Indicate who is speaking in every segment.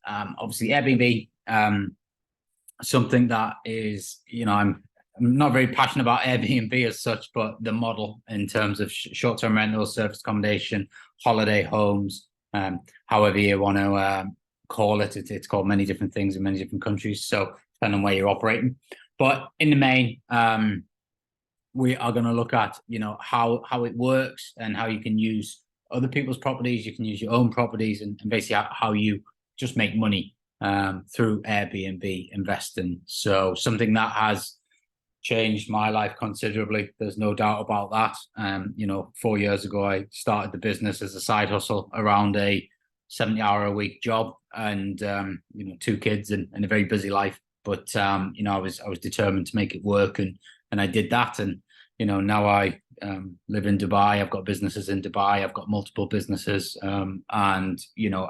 Speaker 1: Obviously Airbnb, something that is, I'm not very passionate about Airbnb as such, but the model in terms of short-term rentals, service accommodation, holiday homes, however you want to call it. It's called many different things in many different countries, so depending on where you're operating. But in the main, we are going to look at, how it works and how you can use other people's properties, you can use your own properties, and basically how you just make money through Airbnb investing. So something that has changed my life considerably. There's no doubt about that. 4 years ago, I started the business as a side hustle around a 70-hour-a-week job and, 2 kids and a very busy life. But, I was determined to make it work, and I did that. And, now I live in Dubai. I've got businesses in Dubai. I've got multiple businesses. And,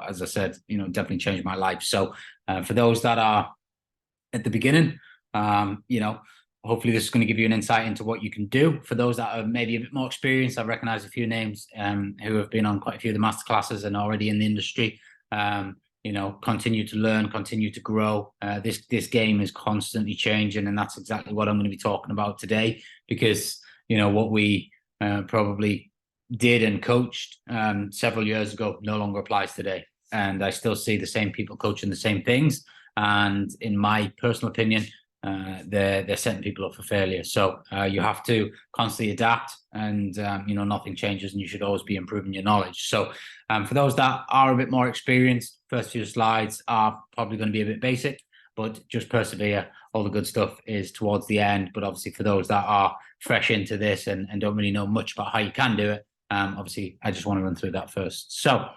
Speaker 1: as I said, definitely changed my life. So for those that are at the beginning, hopefully this is going to give you an insight into what you can do. For those that are maybe a bit more experienced, I recognize a few names who have been on quite a few of the masterclasses and already in the industry. Continue to learn, continue to grow. This game is constantly changing, and that's exactly what I'm going to be talking about today, because, what we probably did and coached several years ago no longer applies today. And I still see the same people coaching the same things. And in my personal opinion, they're setting people up for failure. So you have to constantly adapt, and nothing changes, and you should always be improving your knowledge. So for those that are a bit more experienced, first few slides are probably going to be a bit basic, but just persevere. All the good stuff is towards the end. But obviously for those that are fresh into this and don't really know much about how you can do it, obviously I just want to run through that first. So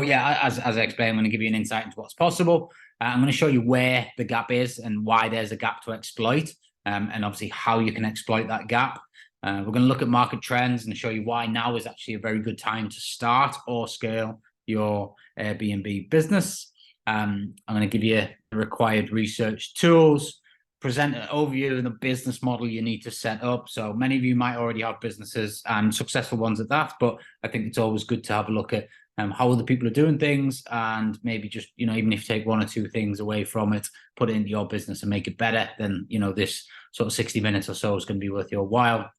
Speaker 1: yeah, as I explained, I'm going to give you an insight into what's possible. I'm going to show you where the gap is and why there's a gap to exploit, and obviously how you can exploit that gap. We're going to look at market trends and show you why now is actually a very good time to start or scale your Airbnb business. I'm going to give you the required research tools, present an overview of the business model you need to set up. So many of you might already have businesses, and successful ones at that, but I think it's always good to have a look at how other people are doing things, and maybe just, even if you take 1 or 2 things away from it, put it into your business and make it better, then, this sort of 60 minutes or so is going to be worth your while.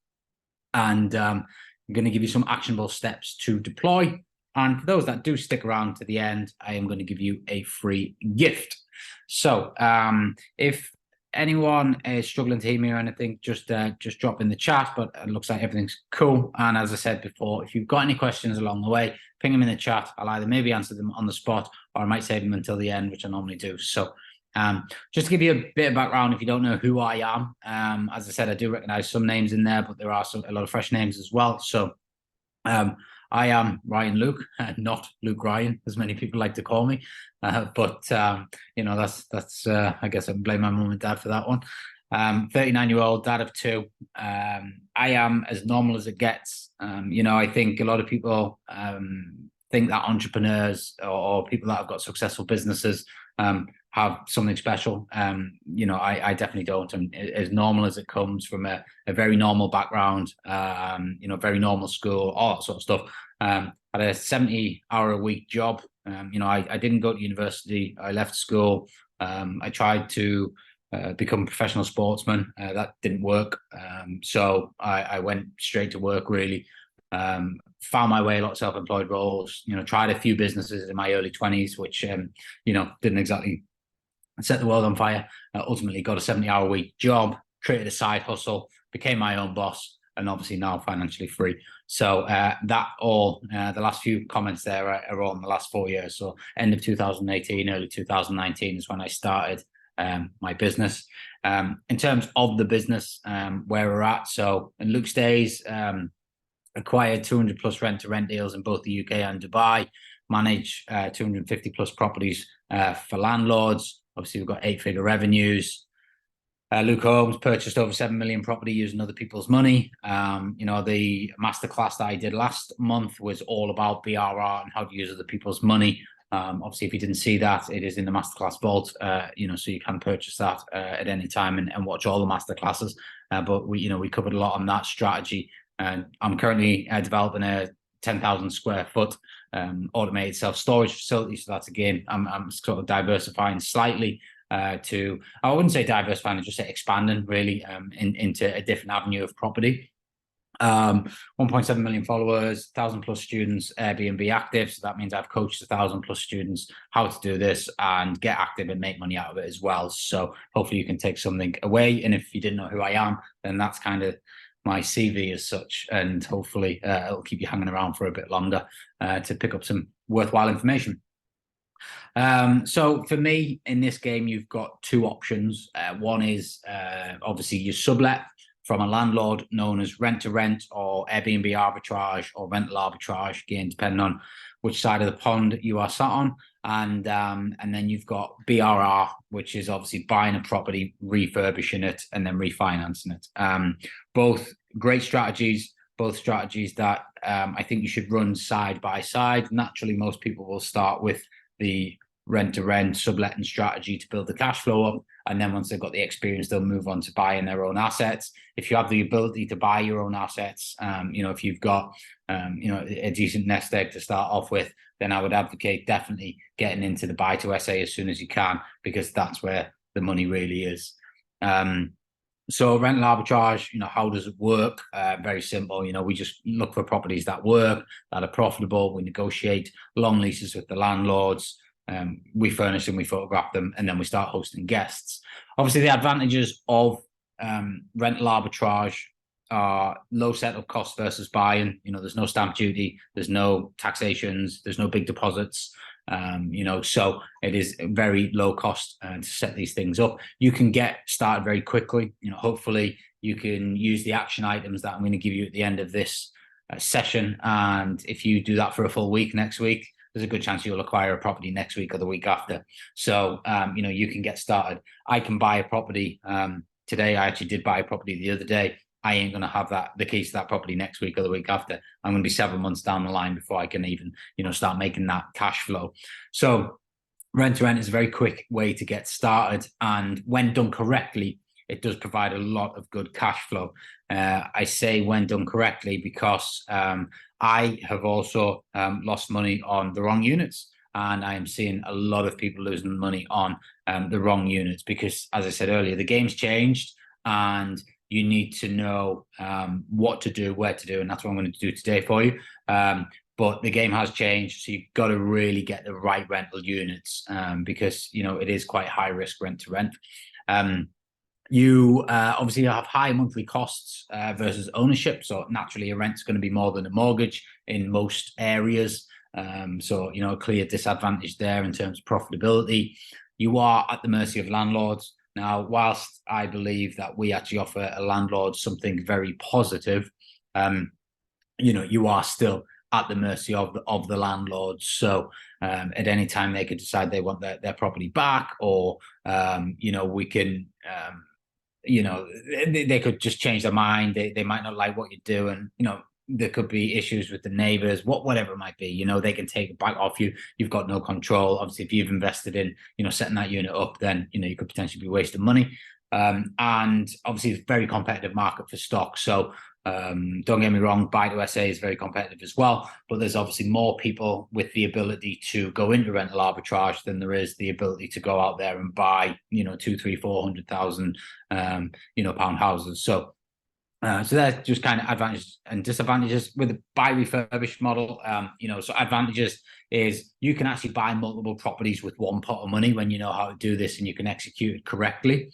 Speaker 1: And I'm going to give you some actionable steps to deploy. And for those that do stick around to the end, I am going to give you a free gift. So if anyone is struggling to hear me or anything, just drop in the chat, but it looks like everything's cool. And as I said before, if you've got any questions along the way, ping them in the chat. I'll either maybe answer them on the spot, or I might save them until the end, which I normally do. So just to give you a bit of background, if you don't know who I am, as I said, I do recognize some names in there, but there are a lot of fresh names as well. So I am Ryan Luke, not Luke Ryan, as many people like to call me. But that's I guess I can blame my mum and dad for that one. 39-year-old dad of 2. I am as normal as it gets. I think a lot of people think that entrepreneurs or people that have got successful businesses have something special. I definitely don't. I'm as normal as it comes from a very normal background, very normal school, all that sort of stuff. Had a 70-hour-a-week job. I didn't go to university. I left school. I tried to become a professional sportsman. That didn't work. So I went straight to work, really. Found my way a lot of self-employed roles, tried a few businesses in my early 20s, which, didn't exactly set the world on fire. Ultimately got a 70-hour-a-week job, created a side hustle, became my own boss, and obviously now financially free. So that all, the last few comments there are all in the last 4 years. So end of 2018, early 2019 is when I started my business. In terms of the business, where we're at, so in Luke's days, acquired 200 plus rent-to-rent deals in both the UK and Dubai, manage 250 plus properties for landlords. Obviously, we've got 8-figure revenues. Luke Holmes purchased over 7 million property using other people's money. The masterclass that I did last month was all about BRR and how to use other people's money. Obviously, if you didn't see that, it is in the masterclass vault, so you can purchase that at any time and watch all the masterclasses. But we covered a lot on that strategy. And I'm currently developing a 10,000 square foot automated self-storage facility. So that's, again, I'm sort of diversifying slightly to, I wouldn't say diversifying, I'd just say expanding really into a different avenue of property. 1.7 million followers, 1,000+ students Airbnb active. So that means I've coached 1,000+ students how to do this and get active and make money out of it as well. So hopefully you can take something away. And if you didn't know who I am, then that's kind of my CV as such. And hopefully it'll keep you hanging around for a bit longer to pick up some worthwhile information. So for me in this game, you've got two options. One is obviously you sublet from a landlord, known as rent-to-rent or Airbnb arbitrage or rental arbitrage, again, depending on which side of the pond you are sat on. And then you've got BRR, which is obviously buying a property, refurbishing it, and then refinancing it. Both great strategies, both strategies that I think you should run side by side. Naturally, most people will start with the rent-to-rent subletting strategy to build the cash flow up. And then once they've got the experience, they'll move on to buying their own assets. If you have the ability to buy your own assets, if you've got, a decent nest egg to start off with, then I would advocate definitely getting into the buy to SA as soon as you can, because that's where the money really is. So rental arbitrage, how does it work? Very simple. We just look for properties that work, that are profitable. We negotiate long leases with the landlords. We furnish them, we photograph them, and then we start hosting guests. Obviously, the advantages of rental arbitrage are low setup costs versus buying. There's no stamp duty, there's no taxations, there's no big deposits. So it is very low cost to set these things up. You can get started very quickly. Hopefully you can use the action items that I'm going to give you at the end of this session. And if you do that for a full week next week, there's a good chance you'll acquire a property next week or the week after. So, you can get started. I can buy a property today. I actually did buy a property the other day. I ain't going to have the keys to that property next week or the week after. I'm going to be 7 months down the line before I can even, start making that cash flow. So rent to rent is a very quick way to get started. And when done correctly, it does provide a lot of good cash flow. I say when done correctly because I have also lost money on the wrong units. And I am seeing a lot of people losing money on the wrong units because, as I said earlier, the game's changed and you need to know what to do, where to do. And that's what I'm going to do today for you. But the game has changed. So you've got to really get the right rental units because, it is quite high risk rent to rent. You obviously have high monthly costs versus ownership. So naturally, a rent's going to be more than a mortgage in most areas. So, a clear disadvantage there in terms of profitability. You are at the mercy of landlords. Now, whilst I believe that we actually offer a landlord something very positive, you are still at the mercy of the landlords. So at any time they could decide they want their property back, or we can they could just change their mind. They might not like what you do, and there could be issues with the neighbors, whatever it might be. They can take it back off you. You've got no control. Obviously, if you've invested in setting that unit up, then you could potentially be wasting money. And obviously, it's a very competitive market for stock. So don't get me wrong, buy to SA is very competitive as well. But there's obviously more people with the ability to go into rental arbitrage than there is the ability to go out there and buy 200,000, 300,000, 400,000 pound houses. So that's just kind of advantages and disadvantages with the buy refurbished model. So advantages is you can actually buy multiple properties with one pot of money when you know how to do this and you can execute it correctly.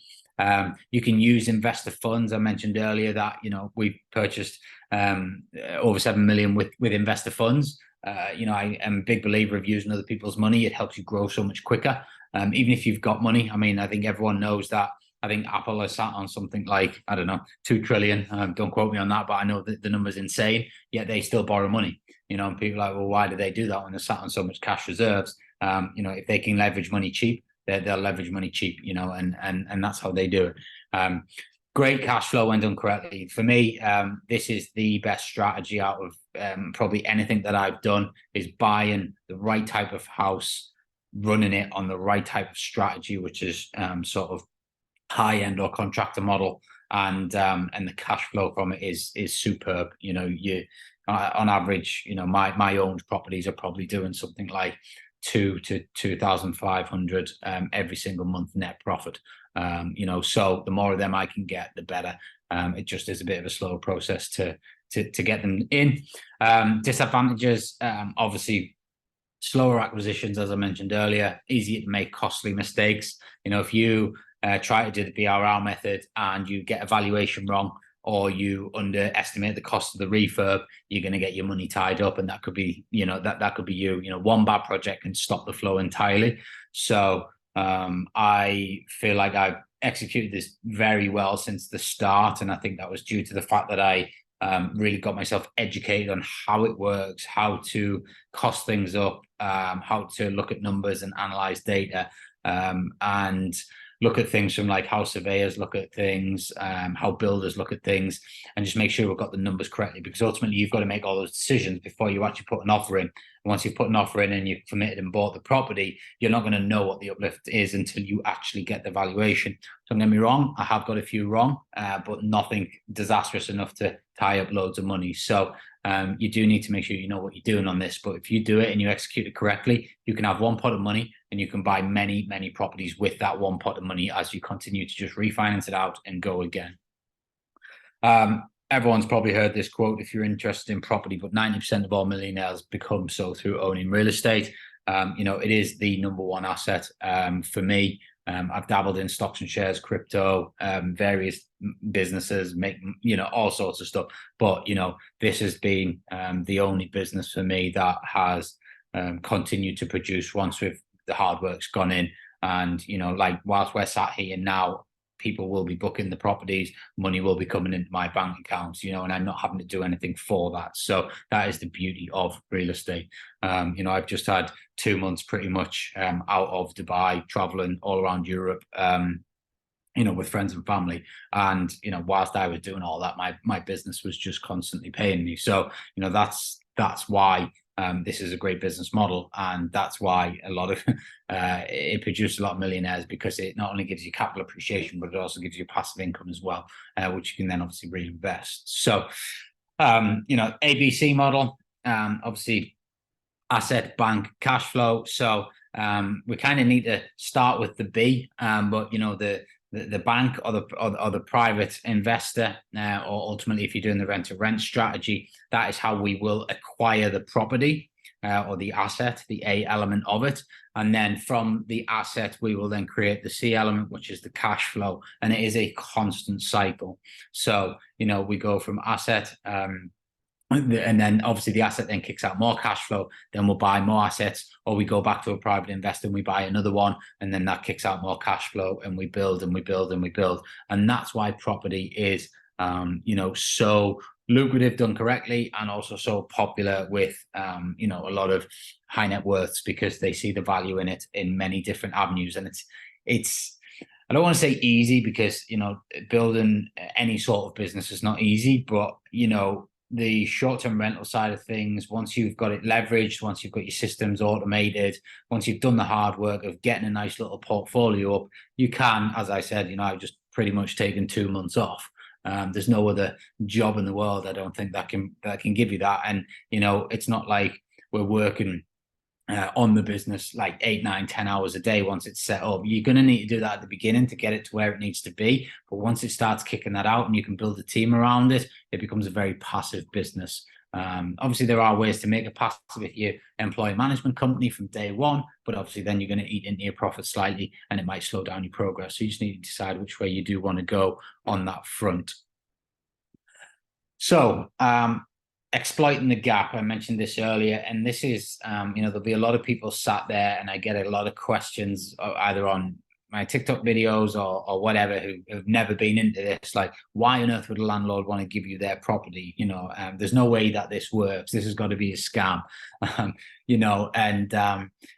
Speaker 1: You can use investor funds. I mentioned earlier that we purchased over 7 million with investor funds. I am a big believer of using other people's money. It helps you grow so much quicker. Even if you've got money. I mean, I think everyone knows that. I think Apple has sat on something like, 2 trillion. Don't quote me on that, but I know that the number's insane, yet they still borrow money. And people are like, well, why do they do that when they're sat on so much cash reserves? If they can leverage money cheap, they'll leverage money cheap, and that's how they do it. Great cash flow when done correctly. For me, this is the best strategy out of probably anything that I've done, is buying the right type of house, running it on the right type of strategy, which is sort of high-end or contractor model, and the cash flow from it is superb. on average, my owned properties are probably doing something like 2 to 2,500 every single month net profit. So the more of them I can get, the better. It just is a bit of a slow process to get them in. Disadvantages, obviously, slower acquisitions, as I mentioned earlier, easier to make costly mistakes. If you try to do the BRR method and you get a valuation wrong, or you underestimate the cost of the refurb, you're going to get your money tied up, and that could be, that could be you. One bad project can stop the flow entirely. So I feel like I've executed this very well since the start, and I think that was due to the fact that I really got myself educated on how it works, how to cost things up, how to look at numbers and analyze data, and look at things from like how surveyors look at things, how builders look at things, and just make sure we've got the numbers correctly, because ultimately you've got to make all those decisions before you actually put an offer in. And once you've put an offer in and you've committed and bought the property, you're not going to know what the uplift is until you actually get the valuation. Don't get me wrong, I have got a few wrong, but nothing disastrous enough to tie up loads of money. So you do need to make sure you know what you're doing on this. But if you do it and you execute it correctly, you can have one pot of money and you can buy many, many properties with that one pot of money as you continue to just refinance it out and go again. Everyone's probably heard this quote if you're interested in property, but 90% of all millionaires become so through owning real estate. It is the number one asset for me. I've dabbled in stocks and shares, crypto, various businesses, all sorts of stuff. But, this has been the only business for me that has continued to produce once the hard work's gone in. And, whilst we're sat here now, people will be booking the properties, money will be coming into my bank accounts, and I'm not having to do anything for that. So that is the beauty of real estate. I've just had 2 months pretty much out of Dubai, traveling all around Europe, with friends and family. And, whilst I was doing all that, my business was just constantly paying me. So, that's why this is a great business model, and that's why a lot of it produces a lot of millionaires, because it not only gives you capital appreciation, but it also gives you passive income as well, which you can then obviously reinvest. So, ABC model, obviously asset, bank, cash flow. So we kind of need to start with the B, but the bank or the private investor, or ultimately if you're doing the rent-to-rent strategy, that is how we will acquire the property or the asset, the A element of it. And then from the asset, we will then create the C element, which is the cash flow. And it is a constant cycle. So, we go from asset, and then obviously the asset then kicks out more cash flow, then we'll buy more assets, or we go back to a private investor and we buy another one, and then that kicks out more cash flow, and we build and we build and we build. And that's why property is so lucrative done correctly, and also so popular with a lot of high net worths, because they see the value in it in many different avenues. And it's I don't want to say easy, because building any sort of business is not easy, but the short-term rental side of things, once you've got it leveraged, once you've got your systems automated, once you've done the hard work of getting a nice little portfolio up, you can, as I said, I've just pretty much taken 2 months off. There's no other job in the world, I don't think, that can give you that. And it's not like we're working on the business like 8, 9, 10 hours a day once it's set up. You're going to need to do that at the beginning to get it to where it needs to be. But once it starts kicking that out and you can build a team around it, it becomes a very passive business. Obviously, there are ways to make it passive if you employ a management company from day one, but obviously then you're going to eat into your profit slightly, and it might slow down your progress. So you just need to decide which way you do want to go on that front. So, exploiting the gap, I mentioned this earlier, and this is, there'll be a lot of people sat there, and I get a lot of questions either on my TikTok videos or whatever, who have never been into this, like, why on earth would a landlord want to give you their property? There's no way that this works. This has got to be a scam,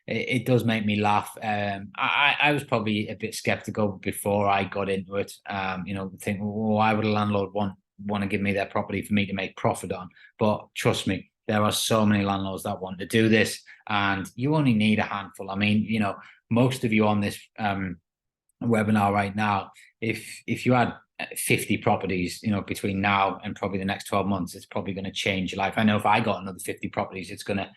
Speaker 1: it does make me laugh. I was probably a bit skeptical before I got into it, think, well, why would a landlord want to give me their property for me to make profit on? But trust me, there are so many landlords that want to do this, and you only need a handful. I mean, most of you on this webinar right now, if you had 50 properties, between now and probably the next 12 months, it's probably going to change your life. I know if I got another 50 properties, it's going to,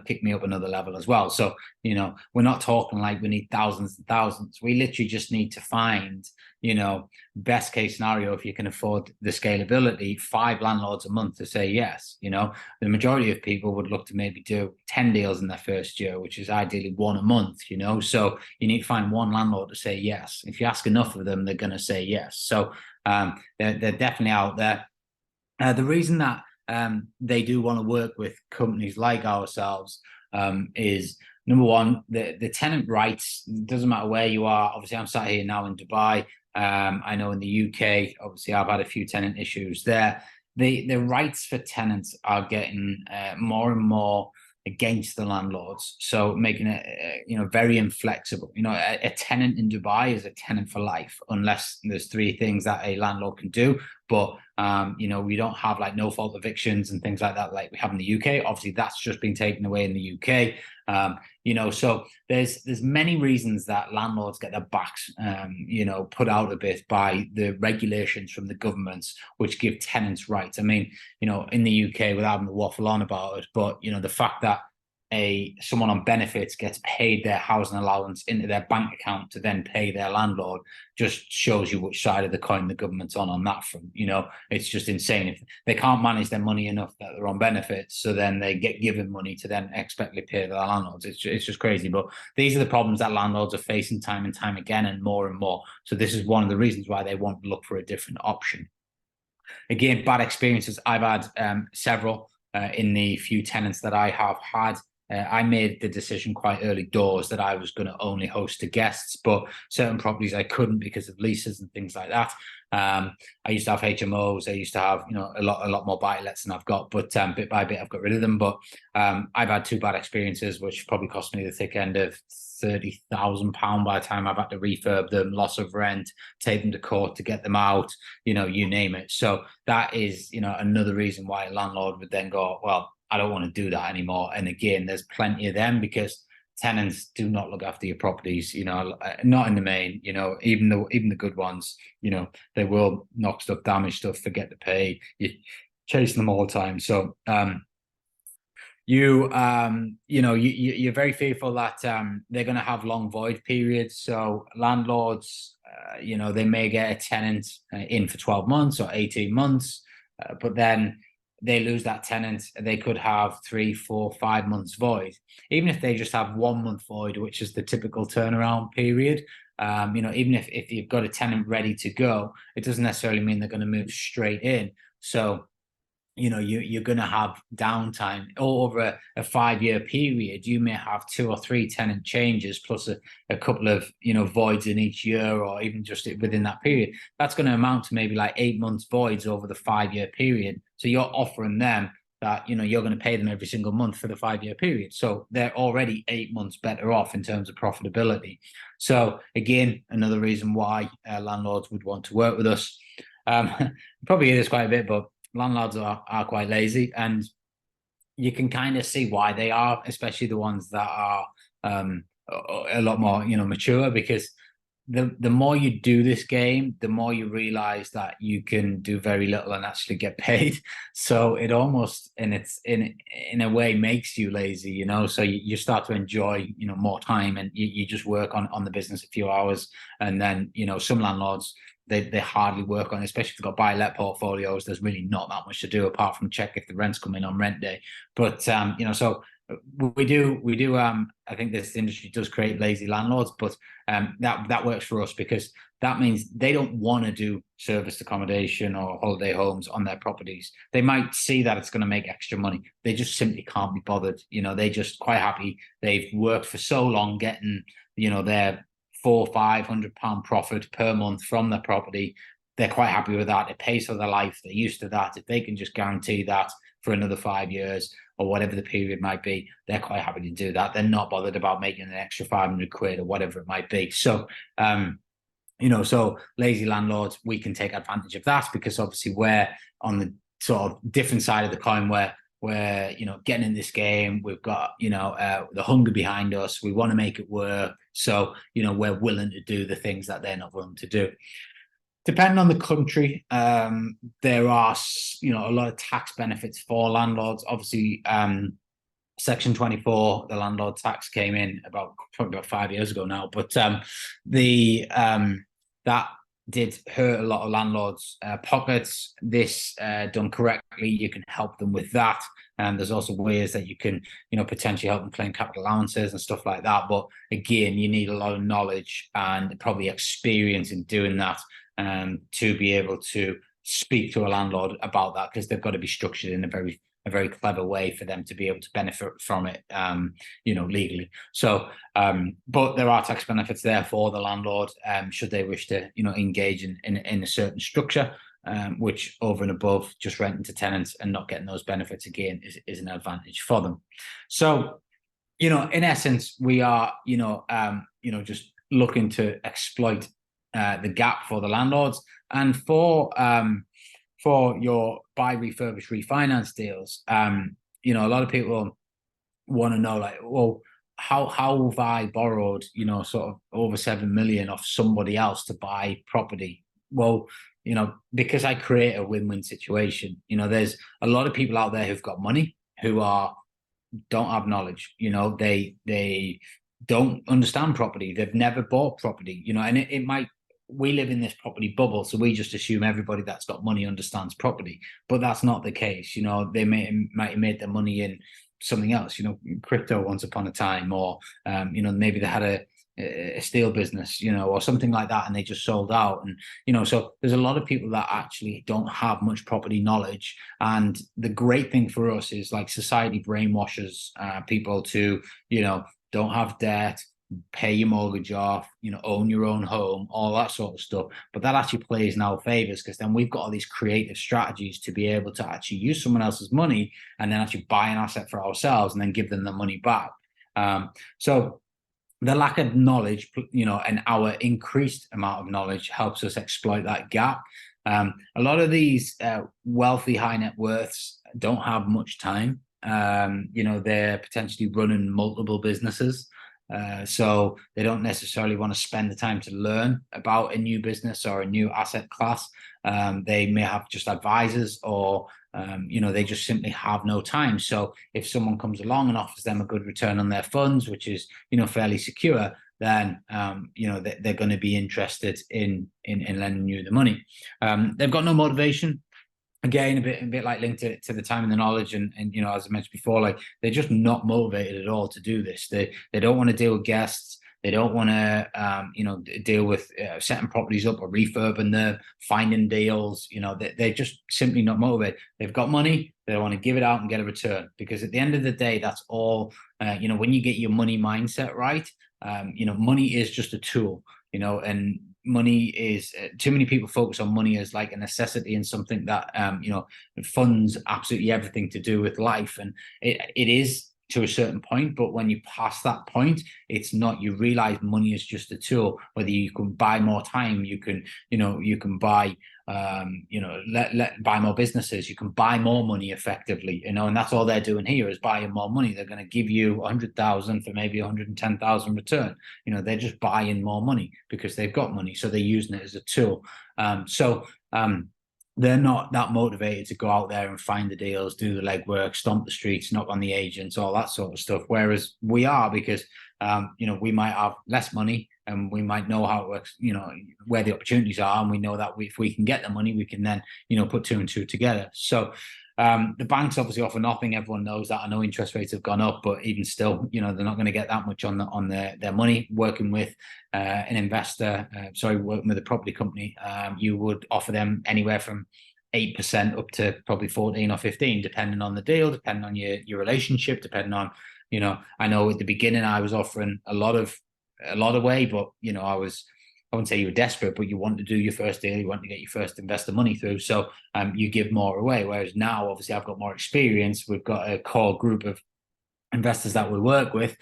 Speaker 1: kick me up another level as well. So, we're not talking like we need thousands and thousands. We literally just need to find, best case scenario, if you can afford the scalability, 5 landlords a month to say yes. The majority of people would look to maybe do 10 deals in their first year, which is ideally 1 a month, so you need to find 1 landlord to say yes. If you ask enough of them, they're going to say yes. So they're definitely out there. The reason that they do want to work with companies like ourselves is, number one, the tenant rights. Doesn't matter where you are. Obviously, I'm sat here now in Dubai. I know in the UK, obviously, I've had a few tenant issues there. The rights for tenants are getting more and more against the landlords, so making it very inflexible. A tenant in Dubai is a tenant for life, unless there's 3 things that a landlord can do. But we don't have like no fault evictions and things like that like we have in the UK. Obviously, that's just been taken away in the UK. So there's many reasons that landlords get their backs put out a bit by the regulations from the governments, which give tenants rights. I mean, in the UK, without having to waffle on about it, but the fact that someone on benefits gets paid their housing allowance into their bank account to then pay their landlord just shows you which side of the coin the government's on that front. It's just insane. If they can't manage their money enough that they're on benefits, so then they get given money to then expectly pay their landlords. It's just crazy. But these are the problems that landlords are facing time and time again, and more. So this is one of the reasons why they want to look for a different option. Again, bad experiences. I've had several in the few tenants that I have had. I made the decision quite early doors that I was going to only host to guests, but certain properties I couldn't because of leases and things like that. I used to have HMOs. I used to have, a lot more buy-lets than I've got, but bit by bit I've got rid of them. But I've had 2 bad experiences, which probably cost me the thick end of £30,000 by the time I've had to refurb them, loss of rent, take them to court to get them out, you name it. So that is, another reason why a landlord would then go, well, I don't want to do that anymore. And again, there's plenty of them, because tenants do not look after your properties, not in the main, even the good ones, they will knock stuff, damage stuff, forget to pay, you chasing them all the time. So you're very fearful that they're going to have long void periods. So landlords, they may get a tenant in for 12 months or 18 months, but then they lose that tenant. They could have 3, 4, 5 months void. Even if they just have 1 month void, which is the typical turnaround period, even if you've got a tenant ready to go, it doesn't necessarily mean they're going to move straight in. So you're going to have downtime over a 5-year period. You may have 2 or 3 tenant changes plus a couple of voids in each year, or even just within that period. That's going to amount to maybe like 8 months voids over the 5-year period. So you're offering them that you're going to pay them every single month for the 5-year period. So they're already 8 months better off in terms of profitability. So again, another reason why landlords would want to work with us. Probably hear this quite a bit, but landlords are quite lazy, and you can kind of see why they are, especially the ones that are a lot more mature, because the more you do this game, the more you realize that you can do very little and actually get paid. So it almost, and it's in a way, makes you lazy, so you start to enjoy more time, and you just work on the business a few hours. And then some landlords, they hardly work on it, especially if they've got buy-let portfolios. There's really not that much to do apart from check if the rent's coming on rent day. But so we do I think this industry does create lazy landlords, but that works for us, because that means they don't want to do serviced accommodation or holiday homes on their properties. They might see that it's going to make extra money. They just simply can't be bothered. They just quite happy. They've worked for so long getting their £400-500 profit per month from their property. They're quite happy with that. It pays for their life. They're used to that. If they can just guarantee that for another 5 years or whatever the period might be, they're quite happy to do that. They're not bothered about making an extra 500 quid or whatever it might be. So, so lazy landlords, we can take advantage of that, because obviously we're on the sort of different side of the coin, where we're getting in this game. We've got the hunger behind us. We want to make it work. So we're willing to do the things that they're not willing to do. Depending on the country, there are, a lot of tax benefits for landlords. Obviously, Section 24, the landlord tax came in probably about 5 years ago now, but that did hurt a lot of landlords' pockets. This done correctly, you can help them with that. And there's also ways that you can, potentially help them claim capital allowances and stuff like that. But again, you need a lot of knowledge and probably experience in doing that to be able to speak to a landlord about that, because they've got to be structured in a very clever way for them to be able to benefit from it, legally. So, but there are tax benefits there for the landlord, should they wish to, engage in a certain structure, which over and above just renting to tenants and not getting those benefits again is an advantage for them. So, in essence, we are, just looking to exploit the gap for the landlords, and for your buy, refurbish, refinance deals. A lot of people want to know, like, well, how have I borrowed, sort of over 7 million off somebody else to buy property? Well, because I create a win-win situation. There's a lot of people out there who've got money who don't have knowledge. They don't understand property. They've never bought property. And it might. We live in this property bubble, so we just assume everybody that's got money understands property, but that's not the case. They might have made their money in something else, crypto once upon a time, or maybe they had a steel business, or something like that, and they just sold out. And so there's a lot of people that actually don't have much property knowledge. And the great thing for us is, like, society brainwashes people to don't have debt, pay your mortgage off, own your own home, all that sort of stuff. But that actually plays in our favors, because then we've got all these creative strategies to be able to actually use someone else's money and then actually buy an asset for ourselves and then give them the money back. So the lack of knowledge, and our increased amount of knowledge helps us exploit that gap. A lot of these wealthy high net worths don't have much time. They're potentially running multiple businesses. So they don't necessarily want to spend the time to learn about a new business or a new asset class. They may have just advisors, or they just simply have no time. So if someone comes along and offers them a good return on their funds, which is fairly secure, then they're going to be interested in lending you the money. They've got no motivation. Again, a bit like linked to the time and the knowledge, and as I mentioned before, like, they're just not motivated at all to do this. They don't want to deal with guests. They don't want to deal with setting properties up or refurbing them, finding deals. They're just simply not motivated. They've got money. They want to give it out and get a return, because at the end of the day, that's all. When you get your money mindset right, money is just a tool. And money is, too many people focus on money as like a necessity and something that funds absolutely everything to do with life, and it is to a certain point. But when you pass that point, it's not. You realize money is just a tool. Whether you can buy more time, you can buy buy more businesses, you can buy more money effectively, and that's all they're doing here, is buying more money. They're going to give you 100,000 for maybe 110,000 return. They're just buying more money because they've got money, so they're using it as a tool. They're not that motivated to go out there and find the deals, do the legwork, stomp the streets, knock on the agents, all that sort of stuff. Whereas we are, because we might have less money, and we might know how it works, where the opportunities are, and we know that if we can get the money, we can then put two and two together. So the banks obviously offer nothing. Everyone knows that. I know interest rates have gone up, but even still, they're not going to get that much on their money. Working with an investor, working with a property company, you would offer them anywhere from 8% up to probably 14 or 15, depending on the deal, depending on your relationship, depending on, I know at the beginning I was offering a lot of way, but I wouldn't say you were desperate, but you want to do your first deal, you want to get your first investor money through, so you give more away. Whereas now, obviously, I've got more experience. We've got a core group of investors that we work with,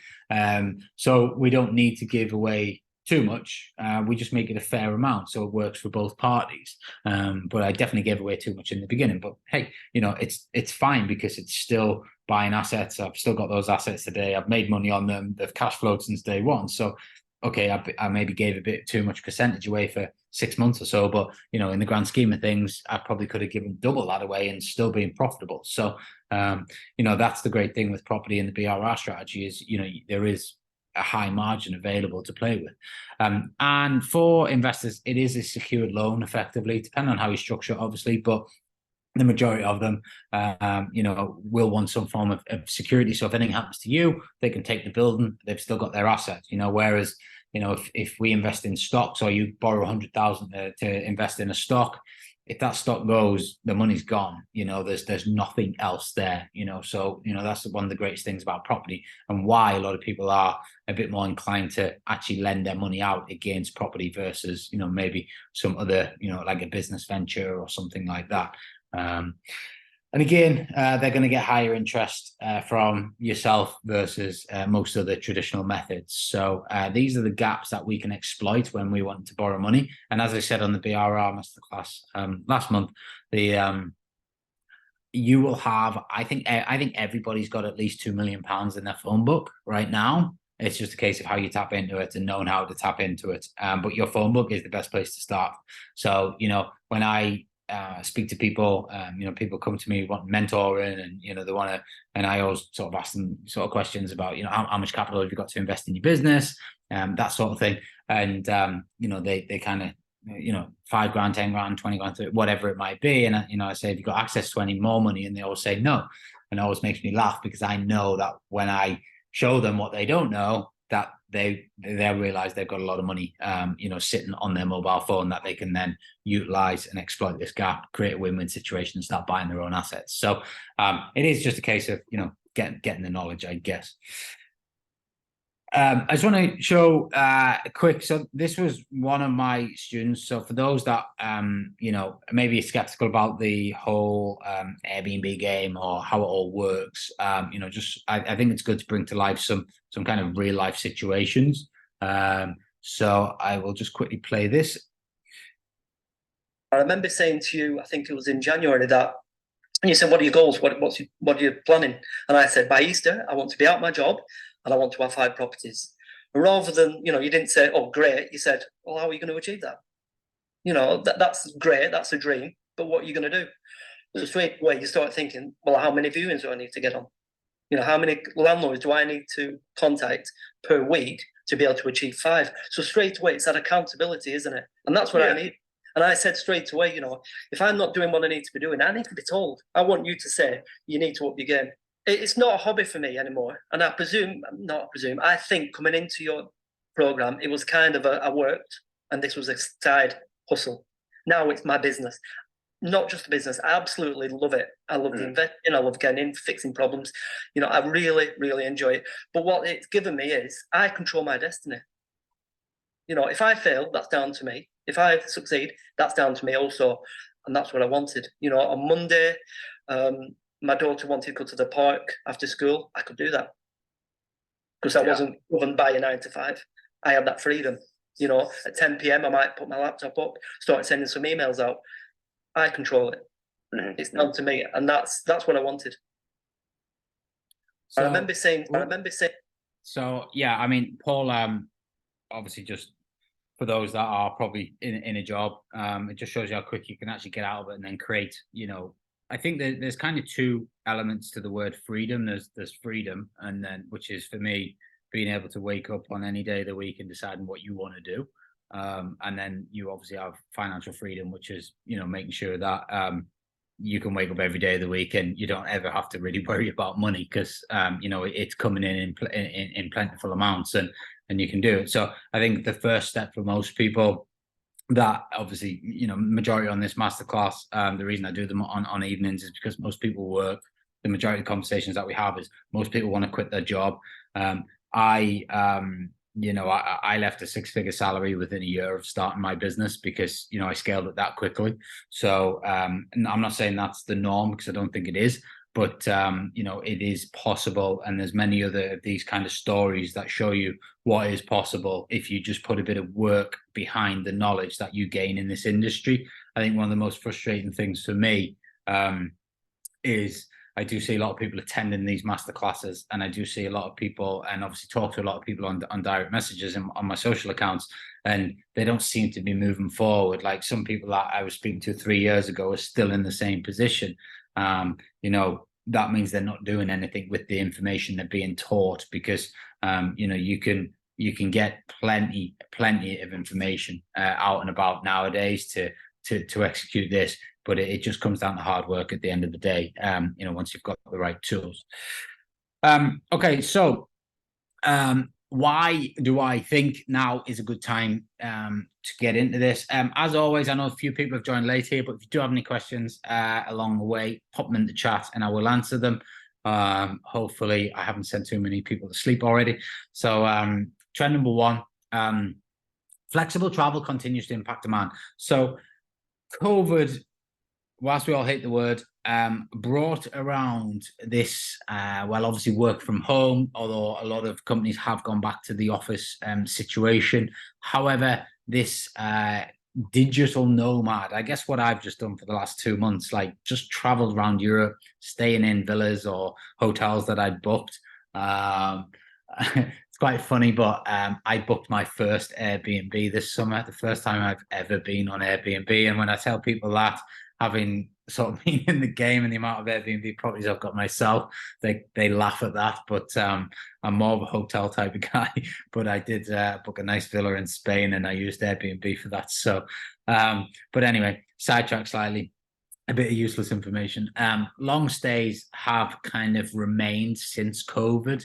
Speaker 1: so we don't need to give away too much. We just make it a fair amount, so it works for both parties. But I definitely gave away too much in the beginning. But hey, it's fine, because it's still buying assets. I've still got those assets today. I've made money on them. They've cash flowed since day one. So okay, I maybe gave a bit too much percentage away for 6 months or so, but in the grand scheme of things, I probably could have given double that away and still been profitable. So that's the great thing with property and the BRR strategy is there is a high margin available to play with. And for investors, it is a secured loan effectively, depending on how you structure it, obviously, but the majority of them, will want some form of security. So if anything happens to you, they can take the building. They've still got their assets. Whereas if we invest in stocks, or you borrow 100,000 to invest in a stock, if that stock goes, the money's gone. There's nothing else there. So that's one of the greatest things about property, and why a lot of people are a bit more inclined to actually lend their money out against property versus maybe some other like a business venture or something like that. And again, they're going to get higher interest from yourself versus most of the traditional methods. So these are the gaps that we can exploit when we want to borrow money. And as I said on the BRR masterclass last month, you will have, I think everybody's got at least £2 million in their phone book right now. It's just a case of how you tap into it and knowing how to tap into it. But your phone book is the best place to start. So when I speak to people, people come to me wanting mentoring, and they want to, and I always sort of ask them sort of questions about how much capital have you got to invest in your business, that sort of thing. And they kind of £5 grand, 10 grand, 20 grand, whatever it might be, and I say, have you got access to any more money? And they always say no. And it always makes me laugh, because I know that when I show them what they don't know, that they'll realize they've got a lot of money, sitting on their mobile phone that they can then utilize and exploit this gap, create a win-win situation, and start buying their own assets. So it is just a case of getting the knowledge, I guess. I just want to show a quick. So this was one of my students. So for those that maybe skeptical about the whole Airbnb game or how it all works, I think it's good to bring to life some kind of real life situations. So I will just quickly play this.
Speaker 2: I remember saying to you, I think it was in January, that, and you said, "What are your goals? What are you planning?" And I said, by Easter, I want to be out of my job, and I want to have 5 properties. Rather than, you didn't say, "Oh, great." You said, "Well, how are you going to achieve that?" That's great. That's a dream. But what are you going to do? So straight away, you start thinking, well, how many viewings do I need to get on? How many landlords do I need to contact per week to be able to achieve 5? So straight away, it's that accountability, isn't it? And that's what I need. And I said straight away, if I'm not doing what I need to be doing, I need to be told. I want you to say, you need to up your game. It's not a hobby for me anymore. And I think coming into your program, it was kind of I worked, and this was a side hustle. Now it's my business. Not just a business. I absolutely love it. I love the investing. I love getting in, fixing problems. I really, really enjoy it. But what it's given me is I control my destiny. If I fail, that's down to me. If I succeed, that's down to me also. And that's what I wanted. On Monday, my daughter wanted to go to the park after school. I could do that, because I wasn't governed by a 9 to 5. I had that freedom. At 10 p.m, I might put my laptop up, start sending some emails out. I control it. It's down to me, and that's what I wanted. So, I remember saying.
Speaker 1: So yeah, I mean, Paul, obviously, just for those that are probably in a job, it just shows you how quick you can actually get out of it and then create. I think there's kind of 2 elements to the word freedom. There's freedom, and then, which is for me, being able to wake up on any day of the week and deciding what you want to do. And then you obviously have financial freedom, which is, making sure that you can wake up every day of the week and you don't ever have to really worry about money, because, it's coming in plentiful amounts, and you can do it. So I think the first step for most people, that obviously, majority on this masterclass, the reason I do them on evenings is because most people work. The majority of conversations that we have is most people want to quit their job. I left a 6-figure salary within a year of starting my business, because, I scaled it that quickly. So I'm not saying that's the norm, because I don't think it is, but, it is possible. And there's many other of these kind of stories that show you what is possible if you just put a bit of work behind the knowledge that you gain in this industry. I think one of the most frustrating things for me is I do see a lot of people attending these masterclasses, and I do see a lot of people, and obviously talk to a lot of people on direct messages and on my social accounts, and they don't seem to be moving forward. Like some people that I was speaking to 3 years ago are still in the same position. You know, that means they're not doing anything with the information they're being taught, because you know, you can get plenty of information out and about nowadays to execute this, but it just comes down to hard work at the end of the day. You know, once you've got the right tools. Okay, so why do I think now is a good time to get into this? As always, I know a few people have joined late here, but if you do have any questions along the way, pop them in the chat and I will answer them. Hopefully I haven't sent too many people to sleep already. So trend number one, flexible travel continues to impact demand. So COVID, whilst we all hate the word, brought around this, well, obviously work from home, although a lot of companies have gone back to the office situation. However, this digital nomad, I guess what I've just done for the last 2 months, like just traveled around Europe, staying in villas or hotels that I'd booked. It's quite funny, but I booked my first Airbnb this summer, the first time I've ever been on Airbnb. And when I tell people that, having sort of been in the game and the amount of Airbnb properties I've got myself, they laugh at that. But I'm more of a hotel type of guy. But I did book a nice villa in Spain, and I used Airbnb for that. So, but anyway, sidetrack slightly. A bit of useless information. Long stays have kind of remained since COVID.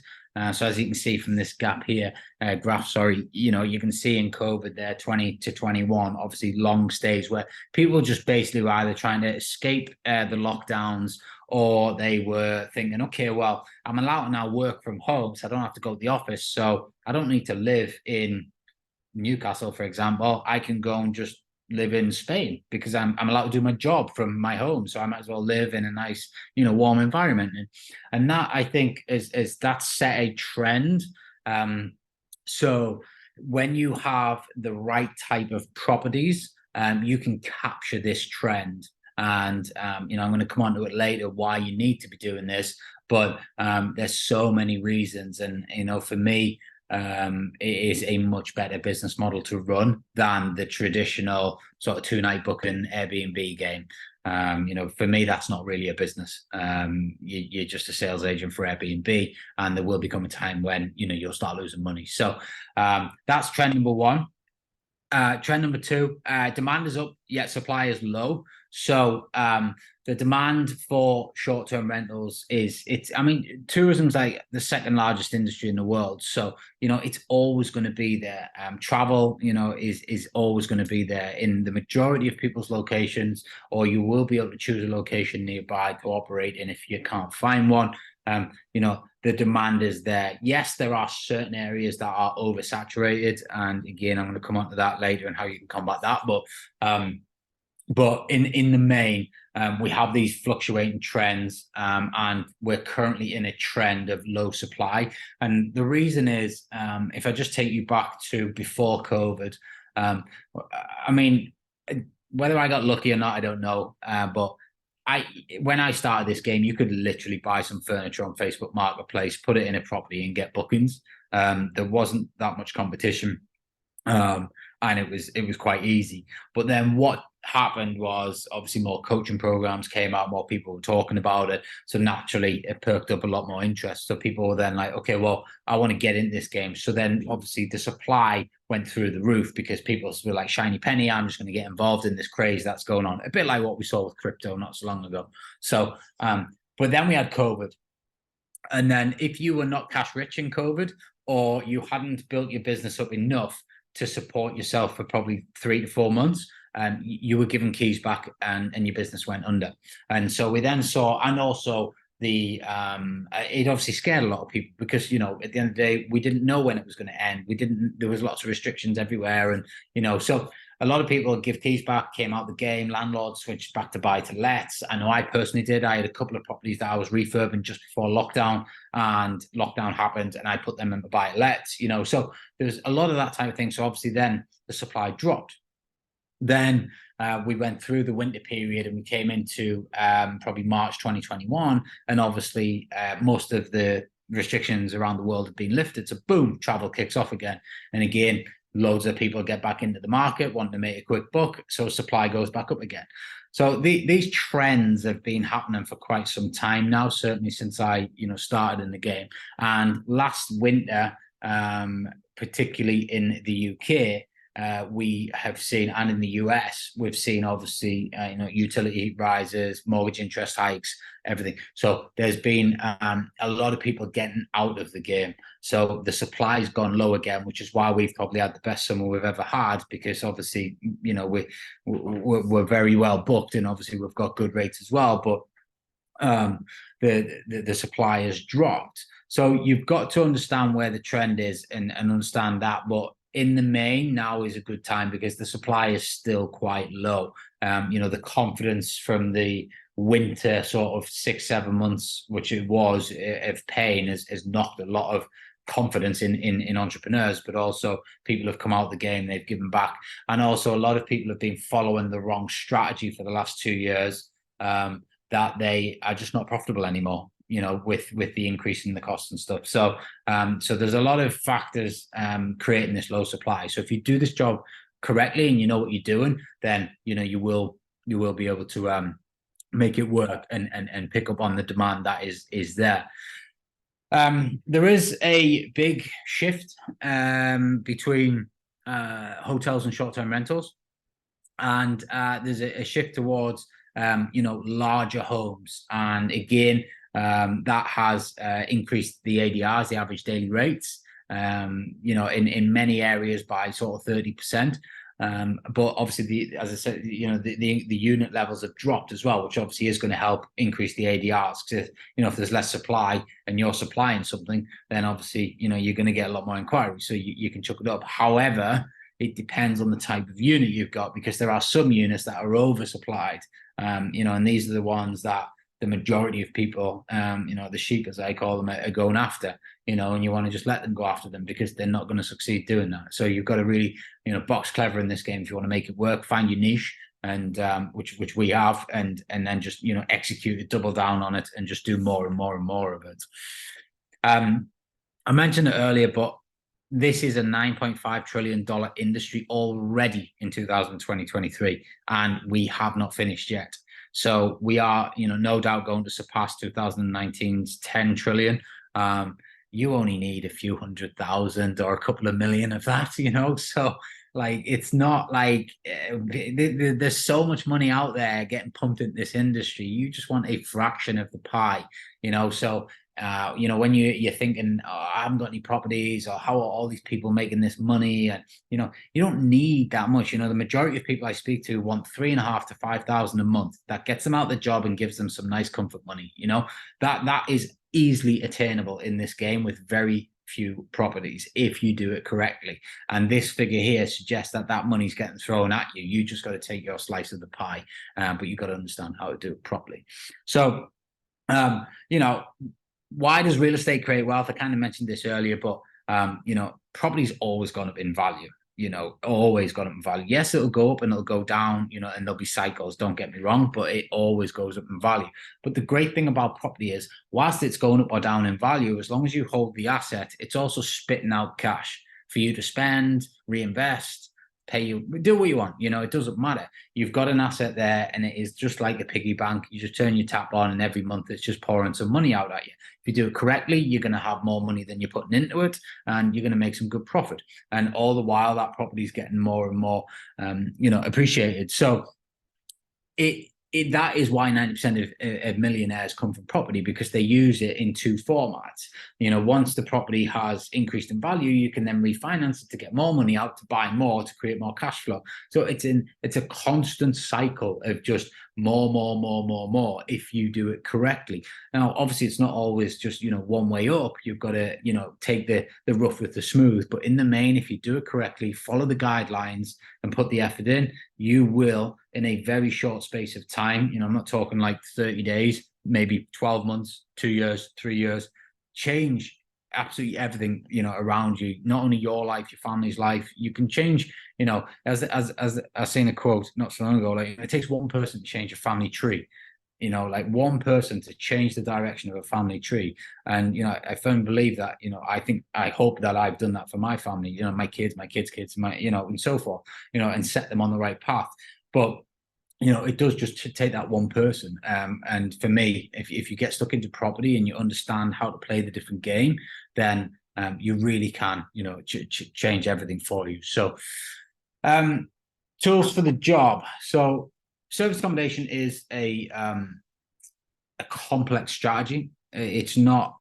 Speaker 1: So as you can see from this graph, sorry, you know, you can see in COVID there, 20 to 21, obviously long stays where people just basically were either trying to escape the lockdowns, or they were thinking, okay, well, I'm allowed to now work from home, so I don't have to go to the office. So I don't need to live in Newcastle, for example. I can go and just live in Spain because I'm allowed to do my job from my home. So I might as well live in a nice, you know, warm environment. And that, I think, is that set a trend. So when you have the right type of properties, you can capture this trend. And you know, I'm going to come on to it later why you need to be doing this. But there's so many reasons, and you know, for me, it is a much better business model to run than the traditional sort of 2-night booking Airbnb game. You know, for me, that's not really a business. You're just a sales agent for Airbnb, and there will become a time when, you know, you'll start losing money. So that's trend number one. Trend number two, demand is up, yet supply is low. So the demand for short-term rentals I mean, tourism's like the second largest industry in the world. So, you know, it's always going to be there. Travel, you know, is always going to be there in the majority of people's locations, or you will be able to choose a location nearby to operate in if you can't find one. You know, the demand is there. Yes, there are certain areas that are oversaturated. And again, I'm going to come on to that later and how you can combat that. But in the main, we have these fluctuating trends, and we're currently in a trend of low supply. And the reason is, if I just take you back to before COVID, I mean, whether I got lucky or not, I don't know. But when I started this game, you could literally buy some furniture on Facebook Marketplace, put it in a property, and get bookings. There wasn't that much competition, and it was quite easy. But then what happened was, obviously, more coaching programs came out, more people were talking about it, so naturally it perked up a lot more interest. So people were then like, okay, well, I want to get in this game. So then obviously the supply went through the roof because people were like, shiny penny, I'm just going to get involved in this craze that's going on, a bit like what we saw with crypto not so long ago. So but then we had COVID, and then if you were not cash rich in COVID, or you hadn't built your business up enough to support yourself for probably 3 to 4 months, you were given keys back, and your business went under. And so we then saw, and also it obviously scared a lot of people because, you know, at the end of the day, we didn't know when it was going to end. There was lots of restrictions everywhere. And, you know, so a lot of people give keys back, came out the game, landlords switched back to buy to lets. I know I personally did. I had a couple of properties that I was refurbing just before lockdown, and lockdown happened and I put them in the buy to lets, you know, so there was a lot of that type of thing. So obviously then the supply dropped. Then we went through the winter period and we came into probably March 2021. And obviously, most of the restrictions around the world have been lifted. So boom, travel kicks off again. And again, loads of people get back into the market, want to make a quick buck. So supply goes back up again. So these trends have been happening for quite some time now, certainly since I started in the game. And last winter, particularly in the UK, we have seen, and in the US, we've seen obviously, utility rises, mortgage interest hikes, everything. So there's been a lot of people getting out of the game. So the supply's gone low again, which is why we've probably had the best summer we've ever had, because obviously, we're very well booked, and obviously we've got good rates as well. But the supply has dropped. So you've got to understand where the trend is and understand that. But in the main, now is a good time because the supply is still quite low. The confidence from the winter sort of 6-7 months, which it was of pain, has knocked a lot of confidence in entrepreneurs, but also people have come out of the game, they've given back. And also a lot of people have been following the wrong strategy for the last 2 years, that they are just not profitable anymore, with the increase in the cost and stuff. So there's a lot of factors creating this low supply. So if you do this job correctly and you know what you're doing, then you will be able to make it work and pick up on the demand that is there. There is a big shift between hotels and short-term rentals, and there's a shift towards larger homes. And again, that has increased the ADRs, the average daily rates, in many areas by sort of 30%. But obviously, as I said, the unit levels have dropped as well, which obviously is going to help increase the ADRs. Because if there's less supply and you're supplying something, then obviously you're going to get a lot more inquiry, so you can chuck it up. However, it depends on the type of unit you've got, because there are some units that are oversupplied, and these are the ones that the majority of people, the sheep, as I call them, are going after, and you want to just let them go after them because they're not going to succeed doing that. So you've got to really, box clever in this game if you want to make it work. Find your niche, and which we have, and then just execute it, double down on it, and just do more and more and more of it. I mentioned it earlier, but this is a $9.5 trillion industry already in 2023, and we have not finished yet. So we are, no doubt going to surpass 2019's 10 trillion. You only need a few 100,000 or a couple of million of that, So like, it's not like there's so much money out there getting pumped into this industry. You just want a fraction of the pie, So when you're thinking, oh, I haven't got any properties, or how are all these people making this money? And you don't need that much. The majority of people I speak to want 3,500 to 5,000 a month. That gets them out the job and gives them some nice comfort money. That is easily attainable in this game with very few properties if you do it correctly. And this figure here suggests that money's getting thrown at you. You just got to take your slice of the pie, but you've got to understand how to do it properly. So, why does real estate create wealth? I kind of mentioned this earlier, but property's always gone up in value. Always gone up in value. Yes, it'll go up and it'll go down, and there'll be cycles, don't get me wrong, but it always goes up in value. But the great thing about property is, whilst it's going up or down in value, as long as you hold the asset, it's also spitting out cash for you to spend, reinvest, pay you, do what you want. It doesn't matter. You've got an asset there, and it is just like a piggy bank. You just turn your tap on, and every month it's just pouring some money out at you. If you do it correctly, you're going to have more money than you're putting into it, and you're going to make some good profit. And all the while, that property is getting more and more, appreciated. So that is why 90% of millionaires come from property, because they use it in two formats. Once the property has increased in value, you can then refinance it to get more money out, to buy more, to create more cash flow. So it's a constant cycle of just more if you do it correctly. Now, obviously, it's not always just one way up. You've got to take the rough with the smooth. But in the main, if you do it correctly, follow the guidelines and put the effort in, you will, in a very short space of time, I'm not talking like 30 days, maybe 12 months, 2 years, 3 years, change absolutely everything, you know, around you, not only your life, your family's life. You can change, you know, as I seen a quote not so long ago, like, it takes one person to change a family tree, you know, like one person to change the direction of a family tree. And, you know, I firmly believe that, you know, I hope that I've done that for my family, you know, my kids, kids, you know, and so forth, you know, and set them on the right path. But you know, it does just take that one person. And for me, if you get stuck into property and you understand how to play the different game, then you really can, you know, change everything for you. So, tools for the job. So, service accommodation is a complex strategy. It's not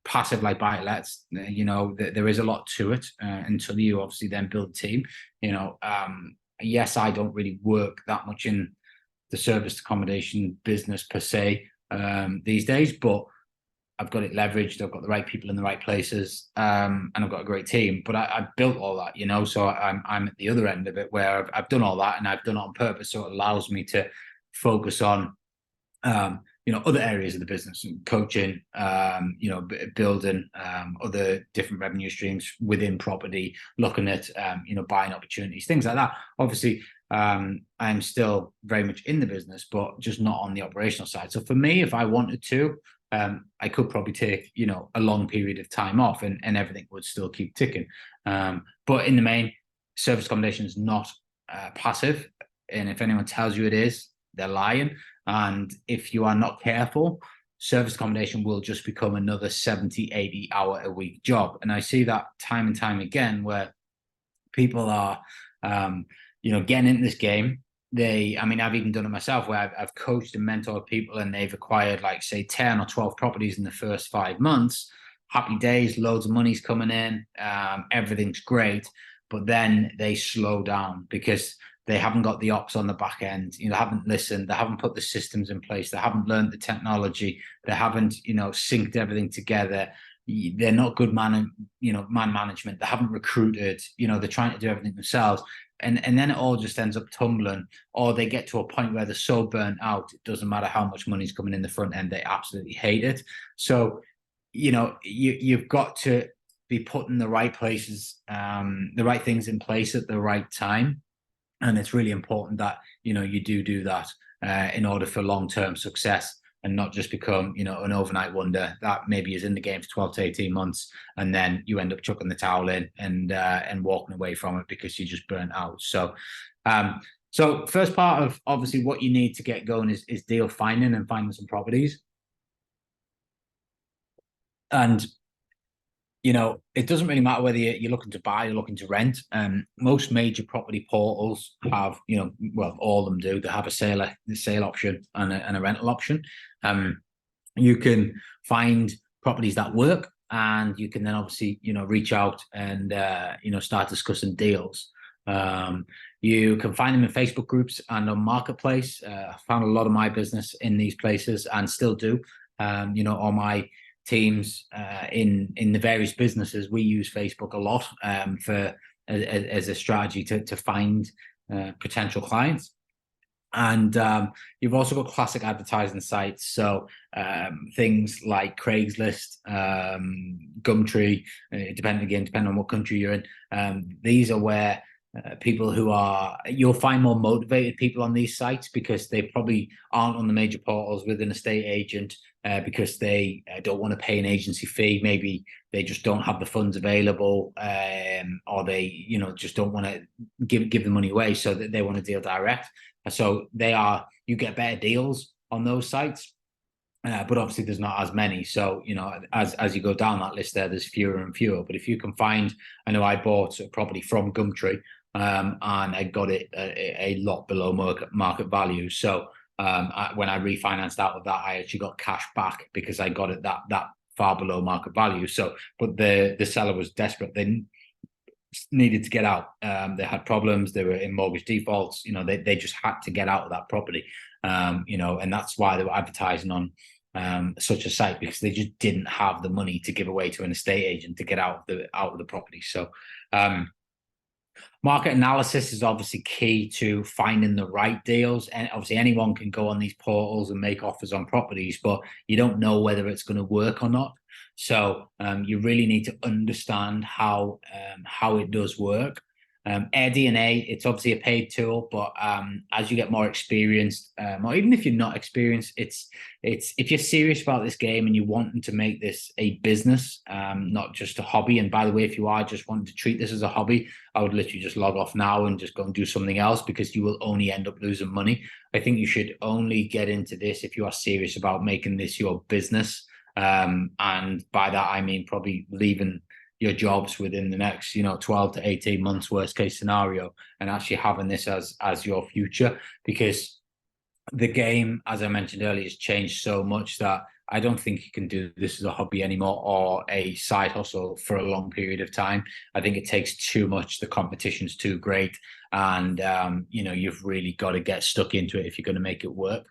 Speaker 1: passive like buy-to-lets. You know, there is a lot to it until you obviously then build a team. You know, yes, I don't really work that much in the service accommodation business per se these days, but I've got it leveraged. I've got the right people in the right places, and I've got a great team. But I've built all that, you know. So I'm at the other end of it where I've done all that, and I've done it on purpose. So it allows me to focus on you know, other areas of the business, coaching, you know, building other different revenue streams within property, looking at, you know, buying opportunities, things like that. Obviously, I'm still very much in the business, but just not on the operational side. So for me, if I wanted to, I could probably take, you know, a long period of time off and everything would still keep ticking. But in the main, service accommodation is not passive. And if anyone tells you it is, they're lying. And if you are not careful, service accommodation will just become another 70, 80 hour a week job. And I see that time and time again where people are, you know, getting into this game. I mean, I've even done it myself where I've coached and mentored people and they've acquired like, say, 10 or 12 properties in the first 5 months. Happy days, loads of money's coming in, everything's great. But then they slow down because they haven't got the ops on the back end, you know, haven't listened, they haven't put the systems in place, they haven't learned the technology, they haven't, you know, synced everything together. They're not good man management. They haven't recruited, you know, they're trying to do everything themselves. And then it all just ends up tumbling, or they get to a point where they're so burnt out, it doesn't matter how much money's coming in the front end, they absolutely hate it. So, you know, you've got to be putting the right places, the right things in place at the right time. And it's really important that, you know, you do that in order for long-term success and not just become, you know, an overnight wonder that maybe is in the game for 12 to 18 months. And then you end up chucking the towel in and walking away from it because you just burnt out. So, so first part of obviously what you need to get going is deal finding and finding some properties. And you know, it doesn't really matter whether you're looking to buy or looking to rent. Most major property portals have, you know, well, all of them do. They have a sale option and a rental option. You can find properties that work, and you can then obviously, you know, reach out and you know, start discussing deals. You can find them in Facebook groups and on Marketplace. I found a lot of my business in these places and still do. You know, on my teams in the various businesses, we use Facebook a lot as a strategy to find potential clients. And you've also got classic advertising sites, so things like Craigslist, Gumtree, depending on what country you're in. These are where people you'll find more motivated people on these sites because they probably aren't on the major portals with an estate agent because they don't want to pay an agency fee. Maybe they just don't have the funds available, or they, you know, just don't want to give the money away, so that they want to deal direct. So you get better deals on those sites. But obviously there's not as many. So, you know, as you go down that list there's fewer and fewer. But if you can find, I know I bought a property from Gumtree and I got it a lot below market value. So when I refinanced out of that, I actually got cash back because I got it that far below market value. So, but the seller was desperate. They needed to get out. They had problems. They were in mortgage defaults. You know, they just had to get out of that property. You know, and that's why they were advertising on such a site, because they just didn't have the money to give away to an estate agent to get out of the property. So market analysis is obviously key to finding the right deals. And obviously anyone can go on these portals and make offers on properties, but you don't know whether it's going to work or not. So you really need to understand how it does work. AirDNA, it's obviously a paid tool, but as you get more experienced, or even if you're not experienced, it's if you're serious about this game and you want to make this a business, not just a hobby. And by the way, if you are just wanting to treat this as a hobby, I would literally just log off now and just go and do something else, because you will only end up losing money. I think you should only get into this if you are serious about making this your business. And by that, I mean probably leaving your jobs within the next 12 to 18 months, worst case scenario, and actually having this as your future, because the game, as I mentioned earlier, has changed so much that I don't think you can do this as a hobby anymore or a side hustle for a long period of time. I think it takes too much. The competition's too great, and you've really got to get stuck into it if you're going to make it work.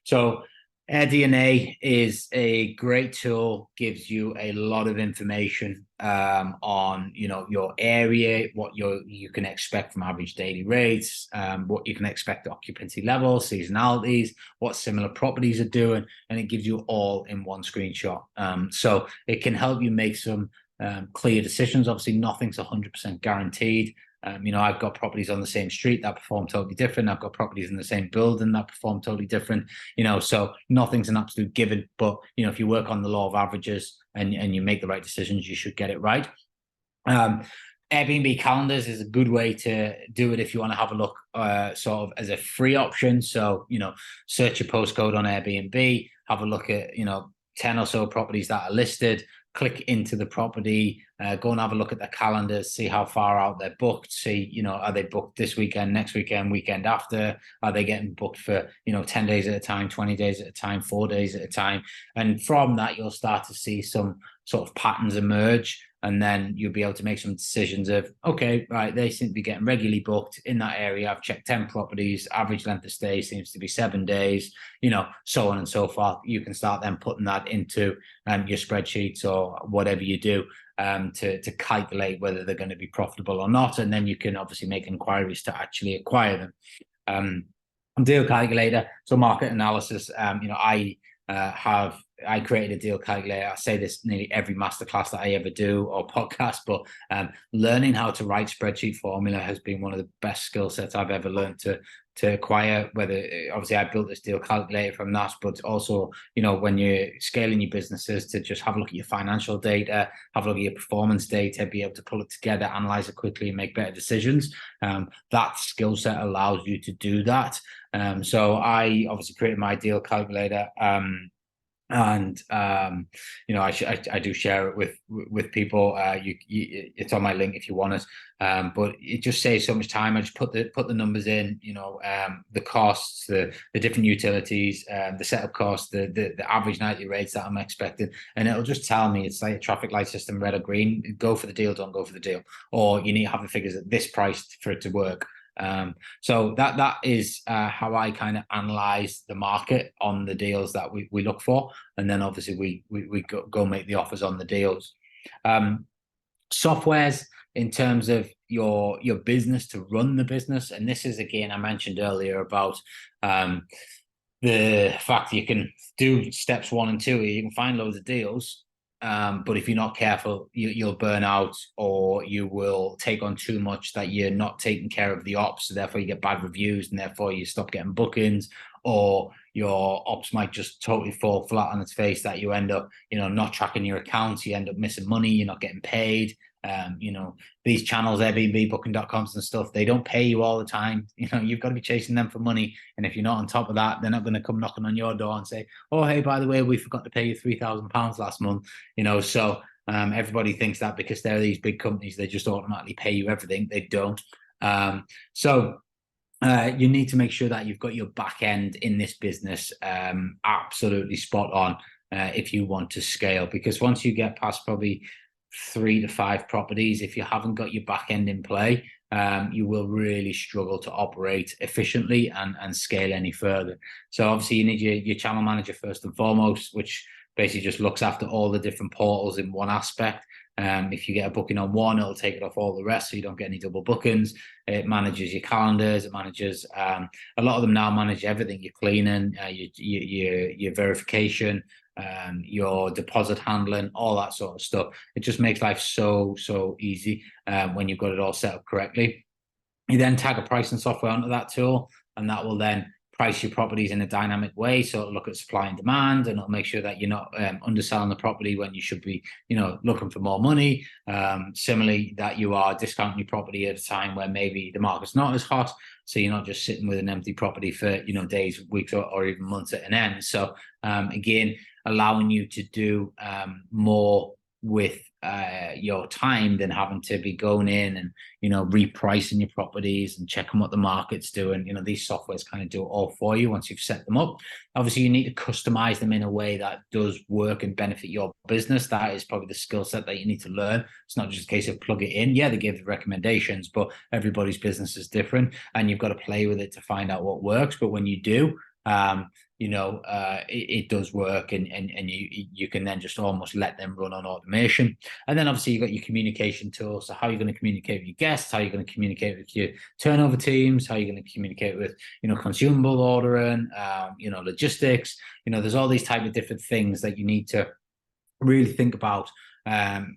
Speaker 1: So AirDNA is a great tool, gives you a lot of information on your area, what you can expect from average daily rates, what you can expect occupancy levels, seasonalities, what similar properties are doing, and it gives you all in one screenshot. So it can help you make some clear decisions. Obviously, nothing's 100% guaranteed. I've got properties on the same street that perform totally different. I've got properties in the same building that perform totally different. So nothing's an absolute given. But if you work on the law of averages and you make the right decisions, you should get it right. Airbnb calendars is a good way to do it if you want to have a look sort of as a free option. So search your postcode on Airbnb, have a look at 10 or so properties that are listed. Click into the property, go and have a look at their calendars, see how far out they're booked, see, are they booked this weekend, next weekend, weekend after? Are they getting booked for, 10 days at a time, 20 days at a time, 4 days at a time? And from that, you'll start to see some sort of patterns emerge. And then you'll be able to make some decisions of, okay, right, they seem to be getting regularly booked in that area. I've checked 10 properties, average length of stay seems to be 7 days, so on and so forth. You can start then putting that into your spreadsheets or whatever you do to calculate whether they're going to be profitable or not. And then you can obviously make inquiries to actually acquire them. Deal calculator, so market analysis. I created a deal calculator. I say this nearly every masterclass that I ever do or podcast, but learning how to write spreadsheet formula has been one of the best skill sets I've ever learned to acquire. Whether obviously I built this deal calculator from that, but also when you're scaling your businesses, to just have a look at your financial data, have a look at your performance data, be able to pull it together, analyze it quickly, and make better decisions. That skill set allows you to do that. So I obviously created my deal calculator. And I do share it with people. It's on my link if you want it. But it just saves so much time. I just put the numbers in. The costs, the different utilities, the setup costs, the average nightly rates that I'm expecting, and it'll just tell me. It's like a traffic light system, red or green. Go for the deal, don't go for the deal, or you need to have the figures at this price for it to work. So that is how I kind of analyze the market on the deals that we look for, and then obviously we go make the offers on the deals. Softwares in terms of your business to run the business, and this is again I mentioned earlier about the fact that you can do steps 1 and 2. You can find loads of deals. But if you're not careful, you'll burn out, or you will take on too much that you're not taking care of the ops. So therefore you get bad reviews, and therefore you stop getting bookings, or your ops might just totally fall flat on its face, that you end up, not tracking your accounts. You end up missing money. You're not getting paid. These channels, Airbnb, booking.coms and stuff, they don't pay you all the time. You've got to be chasing them for money. And if you're not on top of that, they're not going to come knocking on your door and say, oh, hey, by the way, we forgot to pay you £3,000 last month. So everybody thinks that because they're these big companies, they just automatically pay you everything. They don't. You need to make sure that you've got your back end in this business absolutely spot on if you want to scale, because once you get past probably 3 to 5 properties, if you haven't got your back end in play, you will really struggle to operate efficiently and scale any further. So obviously you need your channel manager first and foremost, which basically just looks after all the different portals in one aspect. If you get a booking on one, it'll take it off all the rest, so you don't get any double bookings. It manages your calendars. It manages a lot of them now manage everything: your cleaning, your verification, your deposit handling, all that sort of stuff. It just makes life so easy when you've got it all set up correctly. You then tag a pricing software onto that tool, and that will then price your properties in a dynamic way. So it'll look at supply and demand, and it'll make sure that you're not underselling the property when you should be, looking for more money. Similarly, that you are discounting your property at a time where maybe the market's not as hot. So you're not just sitting with an empty property for, days, weeks, or even months at an end. So again, allowing you to do more with your time than having to be going in and repricing your properties and checking what the market's doing. These softwares kind of do it all for you once you've set them up. Obviously, you need to customize them in a way that does work and benefit your business. That is probably the skill set that you need to learn. It's not just a case of plug it in. Yeah, they give recommendations, but everybody's business is different, and you've got to play with it to find out what works. But when you do, it does work, and you can then just almost let them run on automation. And then obviously you've got your communication tools. So how are you going to communicate with your guests? How are you going to communicate with your turnover teams? How are you going to communicate with, consumable ordering, logistics? There's all these type of different things that you need to really think about,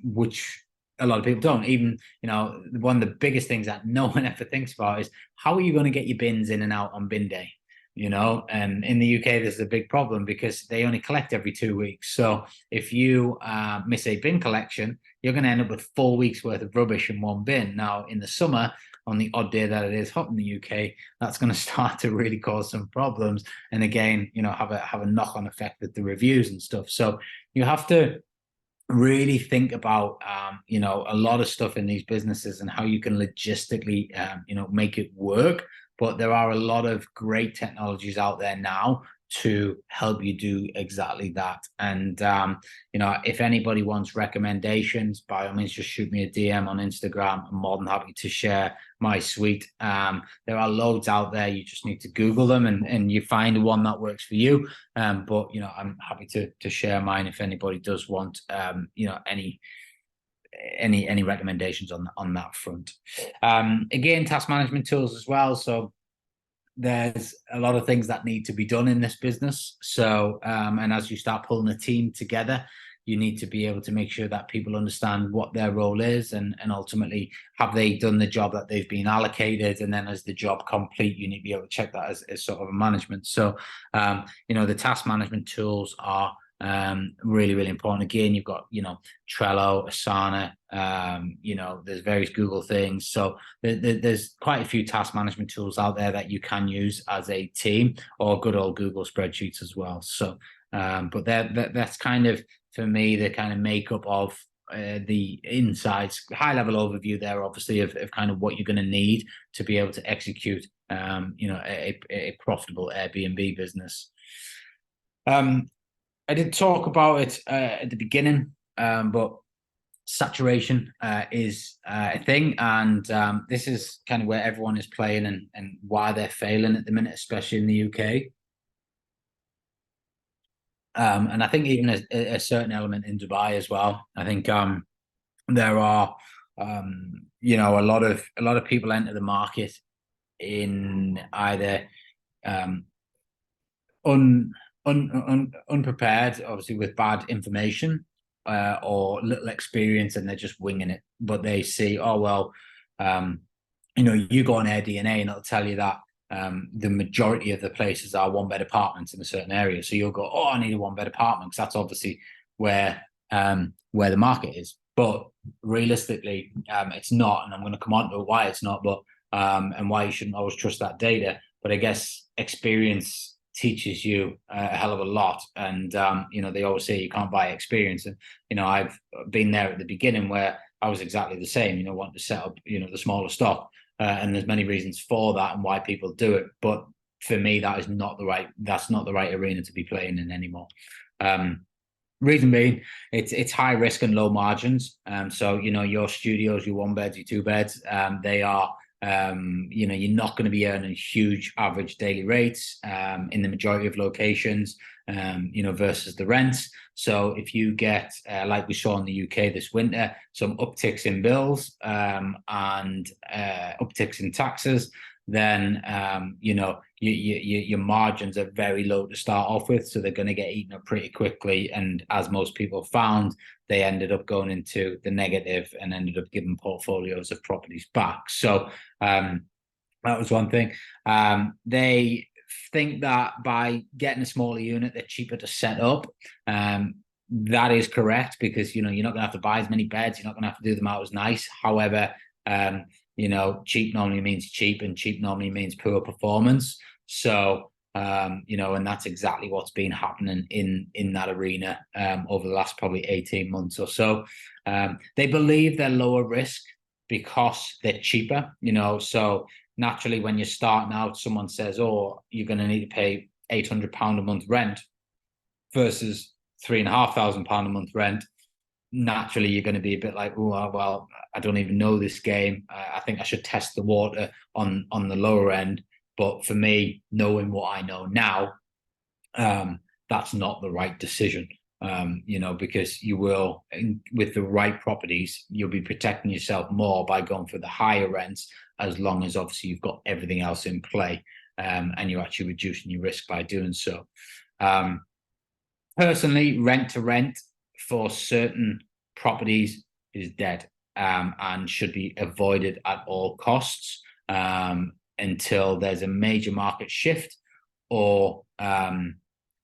Speaker 1: which a lot of people don't. Even, one of the biggest things that no one ever thinks about is how are you going to get your bins in and out on bin day? And in the UK, there's a big problem because they only collect every 2 weeks. So if you miss a bin collection, you're going to end up with 4 weeks worth of rubbish in one bin. Now, in the summer, on the odd day that it is hot in the UK, that's going to start to really cause some problems. And again, have a knock-on effect with the reviews and stuff. So you have to really think about, a lot of stuff in these businesses and how you can logistically, make it work. But there are a lot of great technologies out there now to help you do exactly that. And, if anybody wants recommendations, by all means, just shoot me a DM on Instagram. I'm more than happy to share my suite. There are loads out there. You just need to Google them and you find one that works for you. But, I'm happy to share mine if anybody does want, any recommendations on that front. Again, task management tools as well. So there's a lot of things that need to be done in this business. So and as you start pulling a team together, you need to be able to make sure that people understand what their role is, and ultimately, have they done the job that they've been allocated? And then as the job complete, you need to be able to check that as sort of a management. So the task management tools are really important. Again, you've got Trello, Asana, there's various Google things. So there's quite a few task management tools out there that you can use as a team, or good old Google spreadsheets as well. So but that's kind of, for me, the kind of makeup of the insights, high level overview there, obviously, of kind of what you're going to need to be able to execute a profitable Airbnb business. I did talk about it at the beginning, but saturation is a thing, and this is kind of where everyone is playing and why they're failing at the minute, especially in the UK. And I think even a certain element in Dubai as well. I think there are a lot of people enter the market in either unprepared, obviously, with bad information, or little experience, and they're just winging it. But they see, oh well, you go on AirDNA and it'll tell you that the majority of the places are one-bed apartments in a certain area. So you'll go, oh, I need a one-bed apartment, because that's obviously where the market is. But realistically, it's not, and I'm going to come on to why it's not, but and why you shouldn't always trust that data. But I guess experience teaches you a hell of a lot, and they always say you can't buy experience. And I've been there at the beginning where I was exactly the same, wanting to set up the smaller stock, and there's many reasons for that and why people do it, but for me that's not the right arena to be playing in anymore. Reason being, it's high risk and low margins. So your studios, your one beds, your two beds, they are you're not going to be earning huge average daily rates in the majority of locations, versus the rents. So if you get, like we saw in the UK this winter, some upticks in bills and upticks in taxes, then your margins are very low to start off with, so they're going to get eaten up pretty quickly. And as most people found, they ended up going into the negative and ended up giving portfolios of properties back. So that was one thing. They think that by getting a smaller unit, they're cheaper to set up. That is correct, because you're not going to have to buy as many beds. You're not going to have to do them out as nice. However, cheap normally means cheap, and cheap normally means poor performance. So, and that's exactly what's been happening in that arena over the last probably 18 months or so. They believe they're lower risk because they're cheaper, so naturally when you're starting out, someone says, oh, you're going to need to pay £800 a month rent versus £3,500 a month rent. Naturally, you're going to be a bit like, oh, well, I don't even know this game. I think I should test the water on the lower end. But for me, knowing what I know now, that's not the right decision. Because you will, with the right properties, you'll be protecting yourself more by going for the higher rents, as long as obviously you've got everything else in play, and you're actually reducing your risk by doing so. Personally, rent to rent for certain properties is dead, and should be avoided at all costs until there's a major market shift, or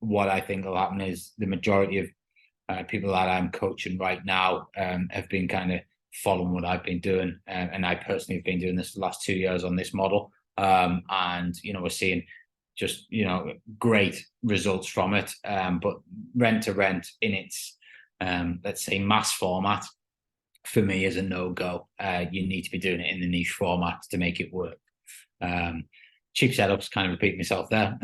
Speaker 1: what I think will happen is the majority of people that I'm coaching right now have been kind of following what I've been doing, and I personally have been doing this the last 2 years on this model, and we're seeing just great results from it. But rent to rent in its let's say mass format, for me, is a no-go. You need to be doing it in the niche format to make it work. Cheap setups, kind of repeat myself there.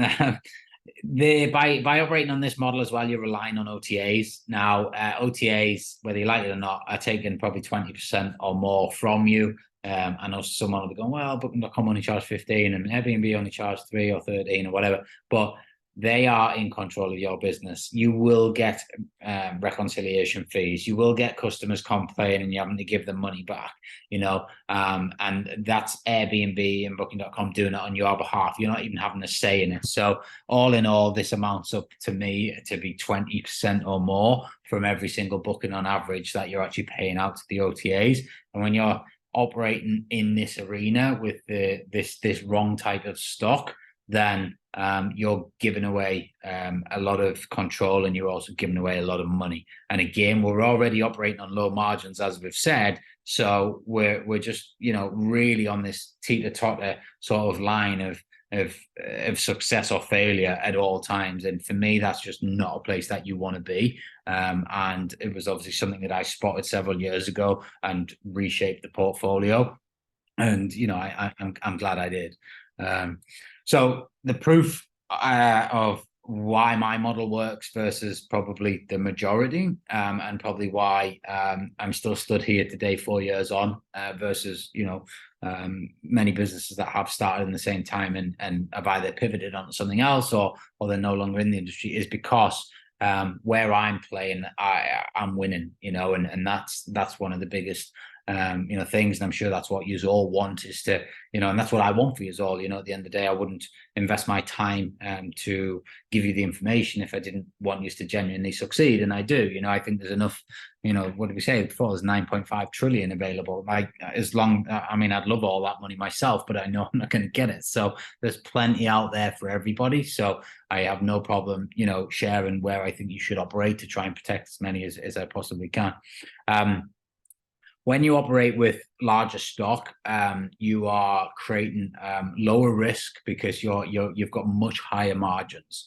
Speaker 1: By operating on this model as well, you're relying on OTAs. Now, OTAs, whether you like it or not, are taking probably 20% or more from you. I know someone will be going, well, Booking.com only charge 15 and Airbnb only charge 3 or 13 or whatever, but they are in control of your business. You will get reconciliation fees. You will get customers complaining and you're having to give them money back, and that's Airbnb and Booking.com doing it on your behalf. You're not even having a say in it. So all in all, this amounts up to me to be 20% or more from every single booking on average that you're actually paying out to the OTAs. And when you're operating in this arena with this wrong type of stock, then you're giving away a lot of control, and you're also giving away a lot of money. And again, we're already operating on low margins, as we've said, so we're just really on this teeter-totter sort of line of success or failure at all times. And for me, that's just not a place that you want to be. And it was obviously something that I spotted several years ago and reshaped the portfolio. And I'm glad I did. So the proof of why my model works versus probably the majority, and probably why I'm still stood here today 4 years on, versus many businesses that have started in the same time and have either pivoted onto something else or they're no longer in the industry, is because where I'm playing, I'm winning, and that's one of the biggest things. And I'm sure that's what you all want, is to, and that's what I want for you all. At the end of the day, I wouldn't invest my time to give you the information if I didn't want you to genuinely succeed. And I do. I think there's enough, what did we say before? There's 9.5 trillion available. I'd love all that money myself, but I know I'm not going to get it. So there's plenty out there for everybody. So I have no problem, sharing where I think you should operate to try and protect as many as I possibly can. When you operate with larger stock, you are creating lower risk because you've got much higher margins.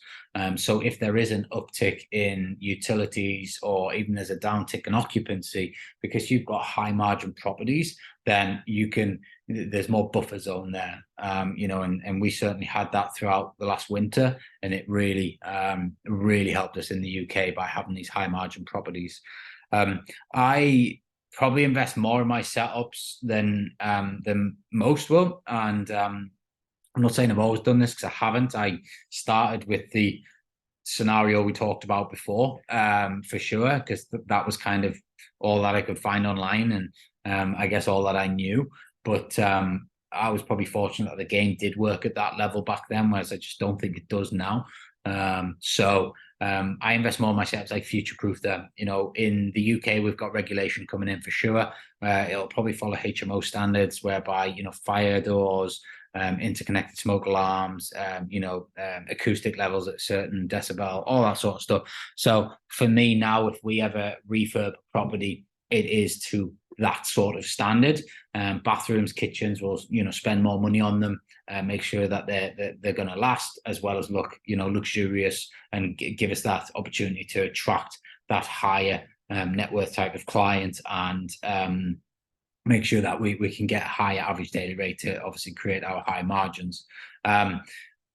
Speaker 1: So if there is an uptick in utilities, or even there's a downtick in occupancy, because you've got high margin properties, then there's more buffer zone there. And we certainly had that throughout the last winter, and it really helped us in the UK by having these high margin properties. I probably invest more in my setups than most will, and I'm not saying I've always done this, because I haven't. I started with the scenario we talked about before, for sure, because that was kind of all that I could find online, and I guess all that I knew. But I was probably fortunate that the game did work at that level back then, whereas I just don't think it does now. I invest more in myself to like future-proof them. You know, in the UK, we've got regulation coming in for sure. It'll probably follow HMO standards, whereby, you know, fire doors, interconnected smoke alarms, acoustic levels at certain decibel, all that sort of stuff. So for me now, if we ever refurb property, it is to that sort of standard. Bathrooms, kitchens, will, you know, spend more money on them, make sure that they're going to last, as well as look, you know, luxurious, and give us that opportunity to attract that higher net worth type of client, and make sure that we can get a higher average daily rate to obviously create our high margins.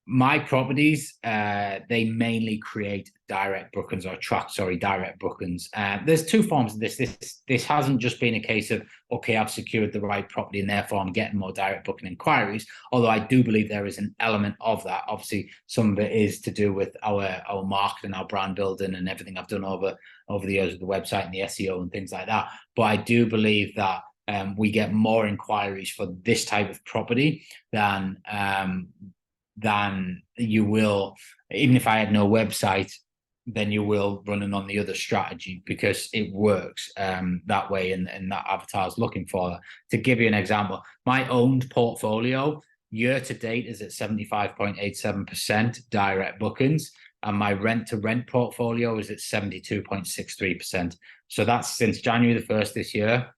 Speaker 1: My properties, they mainly create direct bookings, or attract, direct bookings. There's two forms of this. This hasn't just been a case of, okay, I've secured the right property and therefore I'm getting more direct booking inquiries, although I do believe there is an element of that. Obviously, some of it is to do with our marketing, our brand building, and everything I've done over the years with the website and the SEO and things like that. But I do believe that we get more inquiries for this type of property than you will, even if I had no website, then you will running on the other strategy, because it works that way, and that avatar is looking for that. To give you an example, my owned portfolio year to date is at 75.87% direct bookings, and my rent to rent portfolio is at 72.63%. So that's since January the 1st this year.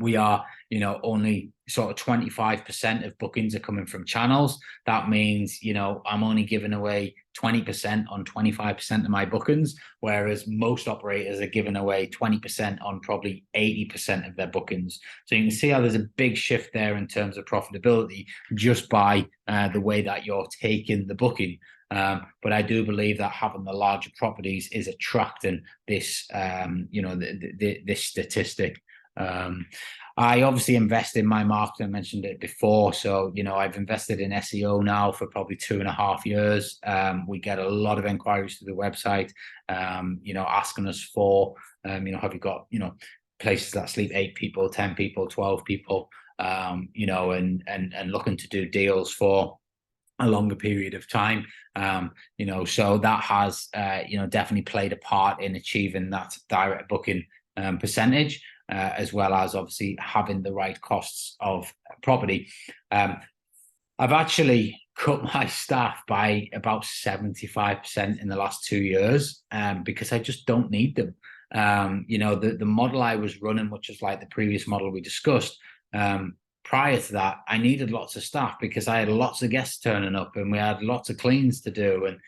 Speaker 1: We are, you know, only sort of 25% of bookings are coming from channels. That means, you know, I'm only giving away 20% on 25% of my bookings, whereas most operators are giving away 20% on probably 80% of their bookings. So you can see how there's a big shift there in terms of profitability, just by the way that you're taking the booking. But I do believe that having the larger properties is attracting this, this statistic. I obviously invest in my marketing. I mentioned it before. So, you know, I've invested in SEO now for probably 2.5 years. We get a lot of inquiries to the website, asking us for, have you got, places that sleep 8 people, 10 people, 12 people, and looking to do deals for a longer period of time. So that has, definitely played a part in achieving that direct booking percentage. As well as obviously having the right costs of property. I've actually cut my staff by about 75% in the last 2 years, because I just don't need them. The model I was running, which is like the previous model we discussed, prior to that, I needed lots of staff because I had lots of guests turning up, and we had lots of cleans to do, and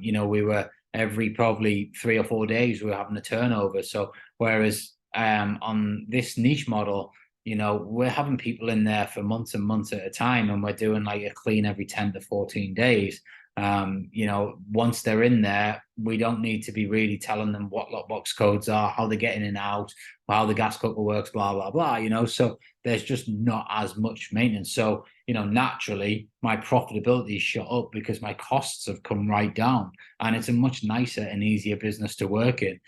Speaker 1: we were every probably 3 or 4 days we were having a turnover. So whereas on this niche model, we're having people in there for months and months at a time, and we're doing like a clean every 10 to 14 days. Once they're in there, we don't need to be really telling them what lockbox codes are, how they're getting in and out, how the gas cooker works, blah, blah, blah, so there's just not as much maintenance. So, naturally my profitability shot up because my costs have come right down, and it's a much nicer and easier business to work in.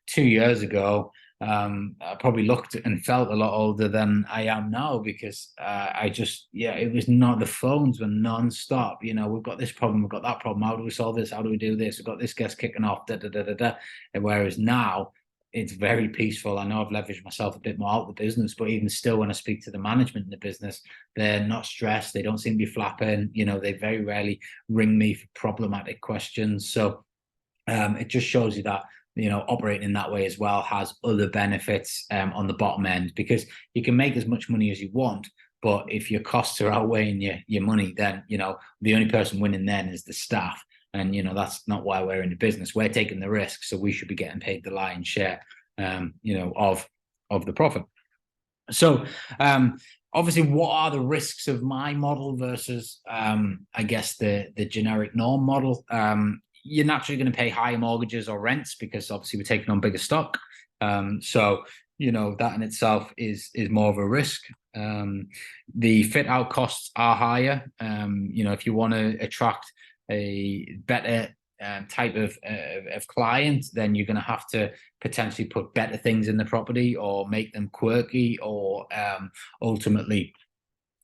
Speaker 1: 2 years ago, I probably looked and felt a lot older than I am now, because it was not, the phones were non-stop. We've got this problem, we've got that problem, how do we solve this, how do we do this, we've got this guest kicking off, da da da da da. And whereas now it's very peaceful. I know I've leveraged myself a bit more out of the business, but even still, when I speak to the management in the business, they're not stressed, they don't seem to be flapping, they very rarely ring me for problematic questions. So it just shows you that operating in that way as well has other benefits on the bottom end, because you can make as much money as you want, but if your costs are outweighing your money, then the only person winning then is the staff. And that's not why we're in the business. We're taking the risk, so we should be getting paid the lion's share of the profit. So obviously, what are the risks of my model versus I guess the generic norm model? You're naturally going to pay higher mortgages or rents, because obviously we're taking on bigger stock. So that in itself is more of a risk. The fit out costs are higher. If you want to attract a better type of client, then you're going to have to potentially put better things in the property, or make them quirky, or ultimately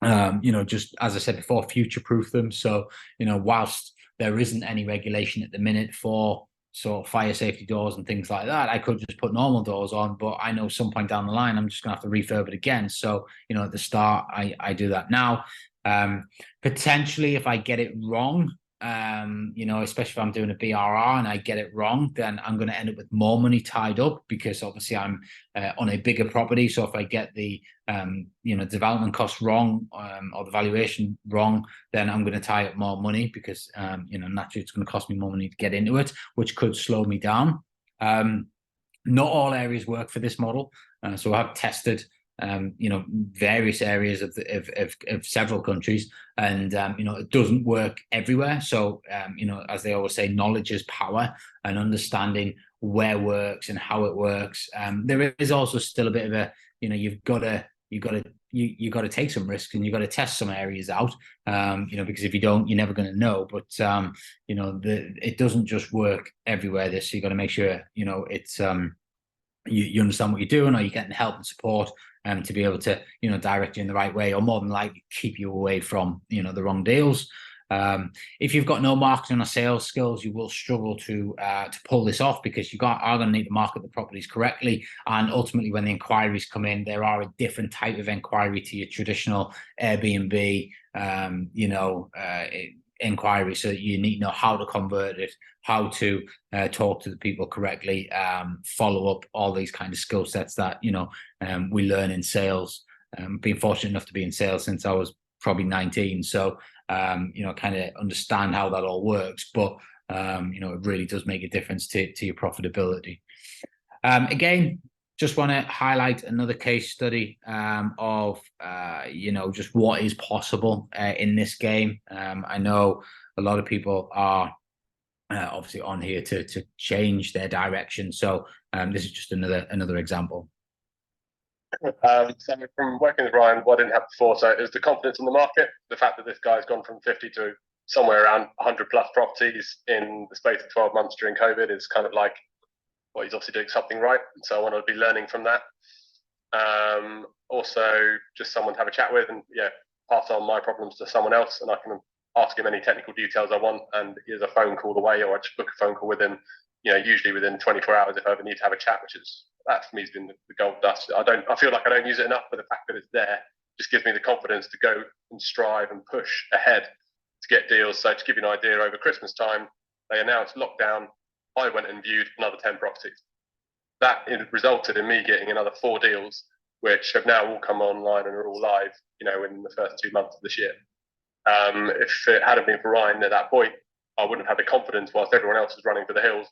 Speaker 1: just as I said before, future-proof them. So, whilst there isn't any regulation at the minute for sort of fire safety doors and things like that, I could just put normal doors on, but I know some point down the line, I'm just gonna have to refurb it again. So, at the start, I do that now. Potentially, if I get it wrong, especially if I'm doing a BRR and I get it wrong, then I'm going to end up with more money tied up, because obviously I'm on a bigger property. So if I get the development cost wrong, or the valuation wrong, then I'm going to tie up more money, because naturally it's going to cost me more money to get into it, which could slow me down. Not all areas work for this model, so I've tested various areas of several countries, and it doesn't work everywhere. So as they always say, knowledge is power, and understanding where works and how it works. There is also still a bit of a, you've got to take some risks, and you've got to test some areas out, because if you don't, you're never going to know. But it doesn't just work everywhere. So you got to make sure it's you understand what you're doing, or you're getting help and support to be able to direct you in the right way, or more than likely keep you away from the wrong deals. If you've got no marketing or sales skills, you will struggle to pull this off, because are going to need to market the properties correctly. And ultimately, when the inquiries come in, there are a different type of inquiry to your traditional Airbnb inquiry. So you need to know how to convert it, how to talk to the people correctly, follow up, all these kind of skill sets that we learn in sales. Been fortunate enough to be in sales since I was probably 19, so kind of understand how that all works. But it really does make a difference to your profitability. Again, just want to highlight another case study of just what is possible in this game. I know a lot of people are obviously on here to change their direction. So this is just another example.
Speaker 3: So from working with Ryan, what I didn't have before, so it was the confidence in the market, the fact that this guy's gone from 50 to somewhere around 100 plus properties in the space of 12 months during COVID is kind of like, well, he's obviously doing something right. And so I want to be learning from that. Also, just someone to have a chat with, and pass on my problems to someone else, and I can ask him any technical details I want, and here's a phone call away, or I just book a phone call with him, usually within 24 hours if I ever need to have a chat, which is, that for me has been the gold dust. I feel like I don't use it enough, but the fact that it's there just gives me the confidence to go and strive and push ahead to get deals. So to give you an idea, over Christmas time, they announced lockdown. I went and viewed another 10 properties. That resulted in me getting another 4 deals, which have now all come online and are all live, in the first 2 months of this year. If it hadn't been for Ryan at that point, I wouldn't have had the confidence, whilst everyone else was running for the hills,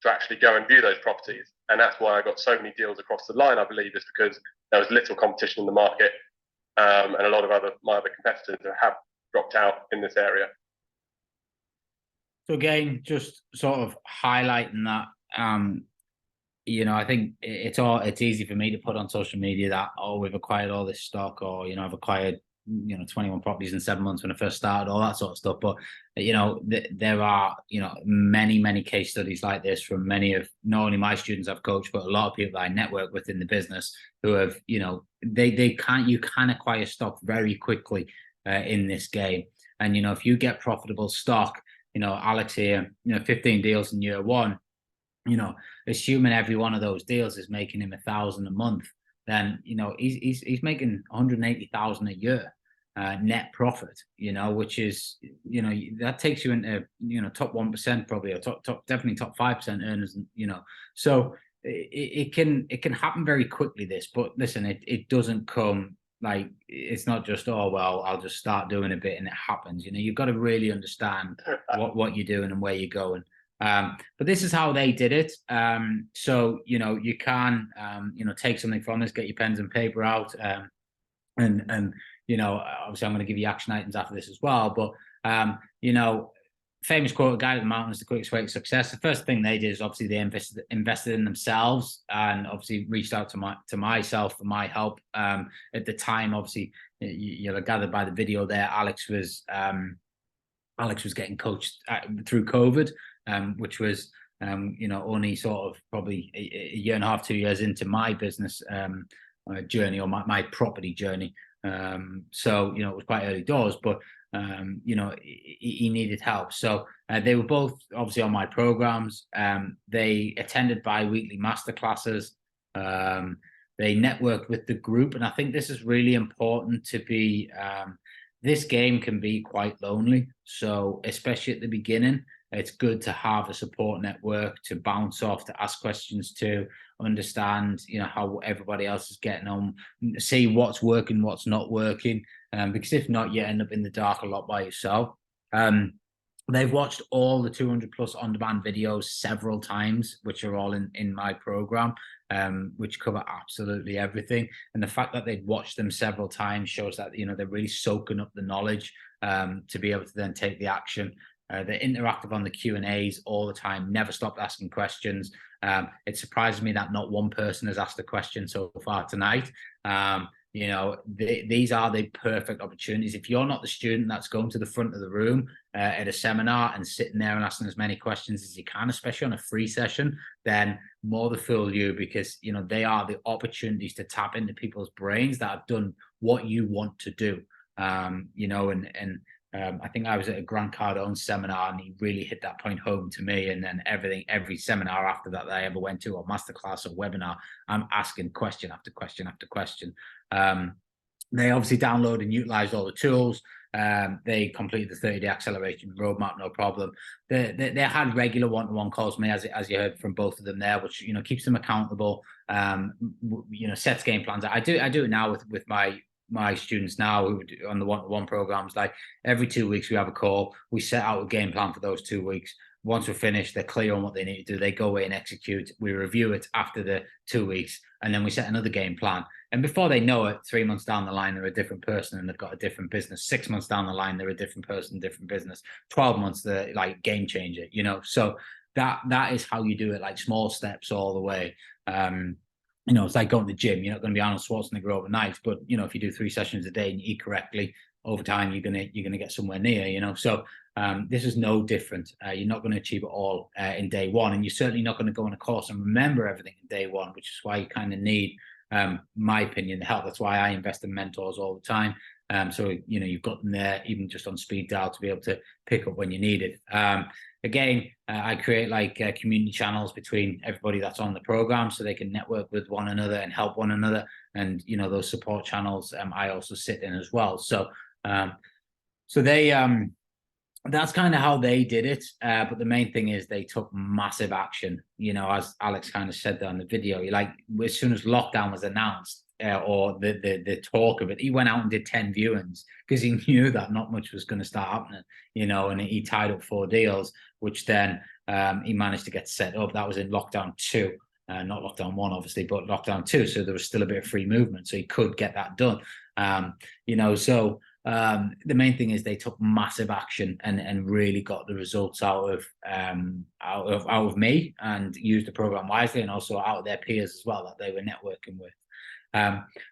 Speaker 3: to actually go and view those properties. And that's why I got so many deals across the line, I believe, is because there was little competition in the market, and a lot of my other competitors have dropped out in this area.
Speaker 1: So again, just sort of highlighting that, I think it's easy for me to put on social media that, we've acquired all this stock, or, I've acquired, 21 properties in 7 months when I first started, all that sort of stuff. But, there are, many case studies like this from many of not only my students I've coached, but a lot of people that I network with in the business who have, you can acquire stock very quickly in this game. And, if you get profitable stock, Alex here, 15 deals in year 1, assuming every one of those deals is making him 1,000 a month, then, he's making 180,000 a year net profit, which is, that takes you into, top 1% probably, or definitely top 5% earners, so it can happen very quickly, this. But listen, it doesn't come, like, it's not just, I'll just start doing a bit and it happens. You've got to really understand what you're doing and where you're going. But this is how they did it. So, you can, take something from this, get your pens and paper out, and obviously I'm going to give you action items after this as well. But, famous quote, "A guide to the mountain is the quickest way to success." The first thing they did is obviously they invested in themselves, and obviously reached out to myself for my help. At the time, obviously, you'll have gathered by the video there, Alex was getting coached through COVID, which was only sort of probably a year and a half, 2 years into my business journey, or my property journey. So, you know, it was quite early doors, but, you know, he needed help. So they were both obviously on my programs. They attended bi-weekly masterclasses. They networked with the group. And I think this is really important to be, this game can be quite lonely. So especially at the beginning, it's good to have a support network to bounce off, to ask questions to, understand, you know, how everybody else is getting on, see what's working, what's not working. Because if not, you end up in the dark a lot by yourself. They've watched all the 200+ on-demand videos several times, which are all in my program, which cover absolutely everything. And the fact that they've watched them several times shows that, you know, they're really soaking up the knowledge to be able to then take the action. They're interactive on the Q&As all the time, never stopped asking questions. It surprises me that not one person has asked a question so far tonight. You know, these are the perfect opportunities. If you're not the student that's going to the front of the room at a seminar and sitting there and asking as many questions as you can, especially on a free session, then more the fool you, because, you know, they are the opportunities to tap into people's brains that have done what you want to do. You know, I think I was at a Grant Cardone seminar and he really hit that point home to me. And then every seminar after that I ever went to, or masterclass or webinar, I'm asking question after question after question. They obviously downloaded and utilized all the tools. They completed the 30-day acceleration roadmap, no problem. They had regular one-to-one calls with me, as you heard from both of them there, which, you know, keeps them accountable. You know, sets game plans. I do it now with my students now who on the one-to-one programs. Like every 2 weeks we have a call, we set out a game plan for those 2 weeks. Once we're finished, they're clear on what they need to do, they go away and execute. We review it after the 2 weeks, and then we set another game plan. And before they know it, 3 months down the line, they're a different person and they've got a different business. 6 months down the line, they're a different person, different business. 12 months, they're like game changer, you know. So that is how you do it, like small steps all the way. You know, it's like going to the gym. You're not going to be Arnold Schwarzenegger overnight, but, you know, if you do 3 sessions a day and you eat correctly, over time you're gonna get somewhere near, you know. So this is no different. You're not going to achieve it all in day one, and you're certainly not going to go on a course and remember everything in day one, which is why you kind of need, my opinion, the help. That's why I invest in mentors all the time. So, you know, you've got them there, even just on speed dial, to be able to pick up when you need it. Again, I create like community channels between everybody that's on the program, so they can network with one another and help one another. And, you know, those support channels, I also sit in as well. So, they, that's kind of how they did it. But the main thing is they took massive action. You know, as Alex kind of said there in the video, like as soon as lockdown was announced, or the talk of it, he went out and did 10 viewings because he knew that not much was going to start happening, you know. And he tied up 4 deals, which then he managed to get set up. That was in lockdown 2, not lockdown 1 obviously, but lockdown 2, so there was still a bit of free movement, so he could get that done. You know, so the main thing is they took massive action and really got the results out of me, and used the program wisely, and also out of their peers as well that they were networking with.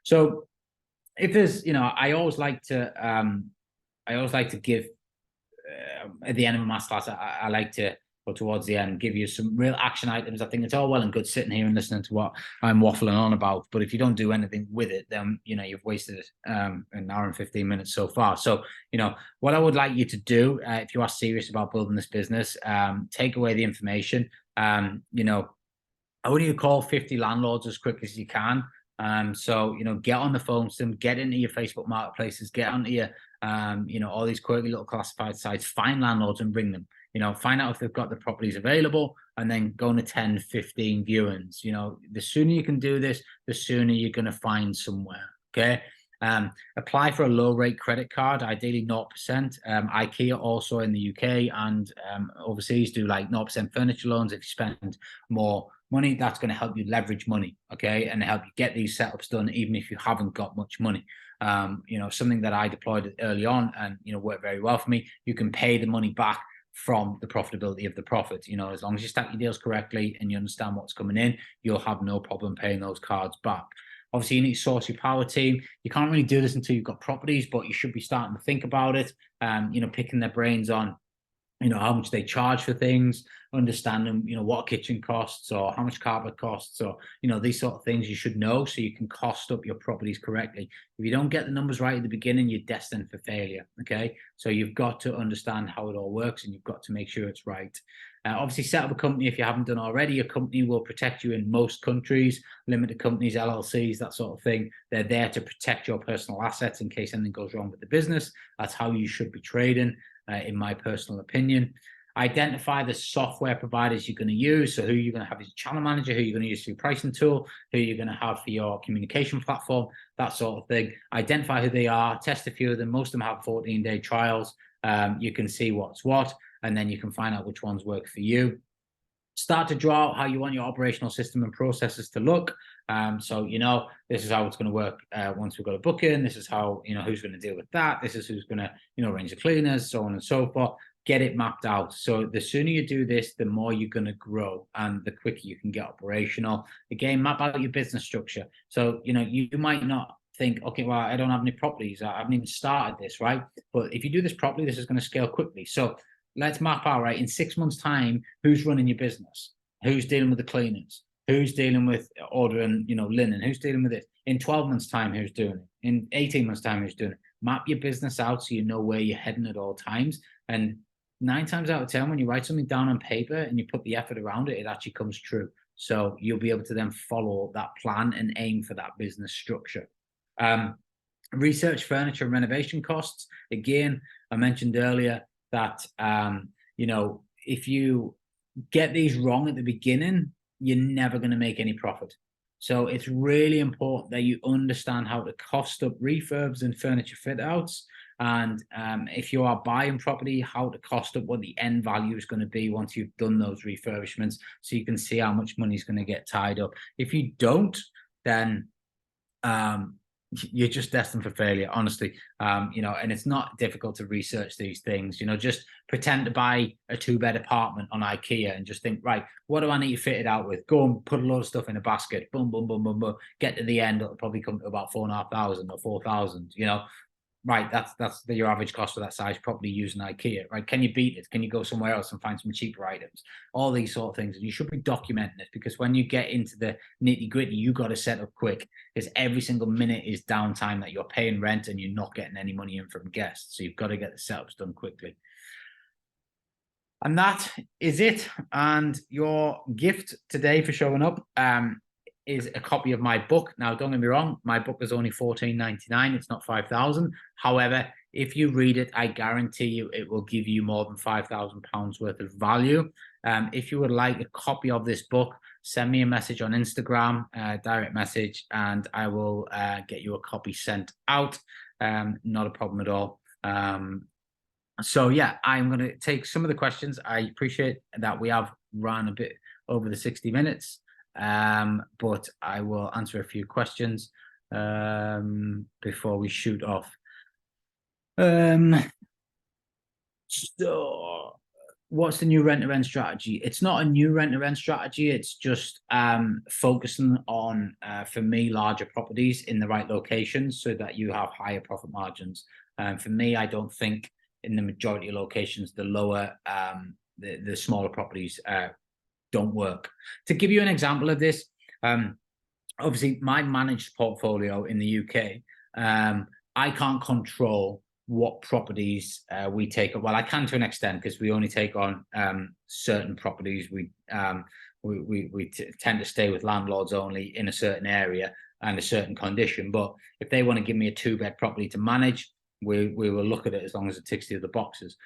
Speaker 1: So if there's, you know, I always like to give at the end of a masterclass, I like to, or towards the end, give you some real action items. I think it's all well and good sitting here and listening to what I'm waffling on about, but if you don't do anything with it, then, you know, you've wasted an hour and 15 minutes so far. So, you know, what I would like you to do, if you are serious about building this business, take away the information. You know, I want you to call 50 landlords as quick as you can. So, you know, get on the phone to them, get into your Facebook marketplaces, get onto your, you know, all these quirky little classified sites, find landlords and bring them, you know, find out if they've got the properties available, and then go on to 10, 15 viewings. You know, the sooner you can do this, the sooner you're going to find somewhere. Okay. Apply for a low rate credit card, ideally 0%. IKEA also in the UK and overseas do like 0% furniture loans. If you spend more money, that's going to help you leverage money, okay, and help you get these setups done even if you haven't got much money. You know, something that I deployed early on and, you know, worked very well for me. You can pay the money back from the profitability of the profit. You know, as long as you stack your deals correctly and you understand what's coming in, you'll have no problem paying those cards back. Obviously, you need to source your power team. You can't really do this until you've got properties, but you should be starting to think about it. You know, picking their brains on how much they charge for things, understanding, what a kitchen costs or how much carpet costs, or, these sort of things you should know so you can cost up your properties correctly. If you don't get the numbers right at the beginning, you're destined for failure. Okay. So you've got to understand how it all works, and you've got to make sure it's right. Obviously, set up a company if you haven't done already. A company will protect you in most countries, limited companies, LLCs, that sort of thing. They're there to protect your personal assets in case anything goes wrong with the business. That's how you should be trading. In my personal opinion. Identify the software providers you're going to use. So who you're going to have as your channel manager, who you're going to use for your pricing tool, who you're going to have for your communication platform, that sort of thing. Identify who they are, test a few of them. Most of them have 14-day trials. You can see what's what, and then you can find out which ones work for you. Start to draw out how you want your operational system and processes to look. So, this is how it's going to work once we've got a booking. This is how, who's going to deal with that. This is who's going to, arrange the cleaners, so on and so forth. Get it mapped out. So the sooner you do this, the more you're going to grow and the quicker you can get operational. Again, map out your business structure. So, you might not think, okay, well, I don't have any properties. I haven't even started this, right? But if you do this properly, this is going to scale quickly. So let's map out, right, in 6 months' time, who's running your business, who's dealing with the cleaners, who's dealing with ordering, linen, who's dealing with it. In 12 months' time, who's doing it? In 18 months' time, who's doing it? Map your business out so you know where you're heading at all times. And 9 times out of 10, when you write something down on paper and you put the effort around it, it actually comes true. So you'll be able to then follow that plan and aim for that business structure. Research furniture and renovation costs. Again, I mentioned earlier that, if you get these wrong at the beginning, you're never going to make any profit. So it's really important that you understand how to cost up refurbs and furniture fit outs. And if you are buying property, how to cost up what the end value is going to be once you've done those refurbishments, so you can see how much money is going to get tied up. If you don't, then you're just destined for failure, honestly. And it's not difficult to research these things. Just pretend to buy a 2-bed apartment on IKEA and just think, right, what do I need to fit it out with? Go and put a load of stuff in a basket. Boom, boom, boom, boom, boom. Get to the end, it'll probably come to about 4,500 or 4,000. Right, that's your average cost for that size property using IKEA, right? Can you beat it? Can you go somewhere else and find some cheaper items? All these sort of things. And you should be documenting this, because when you get into the nitty gritty, you got to set up quick, because every single minute is downtime that you're paying rent and you're not getting any money in from guests. So you've got to get the setups done quickly. And that is it. And your gift today for showing up is a copy of my book. Now, don't get me wrong, my book is only $14.99. It's not $5,000. However, if you read it, I guarantee you it will give you more than £5,000 worth of value. If you would like a copy of this book, send me a message on Instagram, direct message, and I will get you a copy sent out. Not a problem at all. So yeah, I'm going to take some of the questions. I appreciate that we have run a bit over the 60 minutes. But I will answer a few questions before we shoot off. So what's the new rent-to-rent strategy? It's not a new rent-to-rent strategy. It's just focusing on, for me, larger properties in the right locations so that you have higher profit margins. For me, I don't think in the majority of locations, the lower, the smaller properties don't work. To give you an example of this, obviously my managed portfolio in the UK, I can't control what properties we take on. Well, I can to an extent, because we only take on certain properties. We tend to stay with landlords only in a certain area and a certain condition. But if they want to give me a 2-bed property to manage, we will look at it as long as it ticks the other boxes.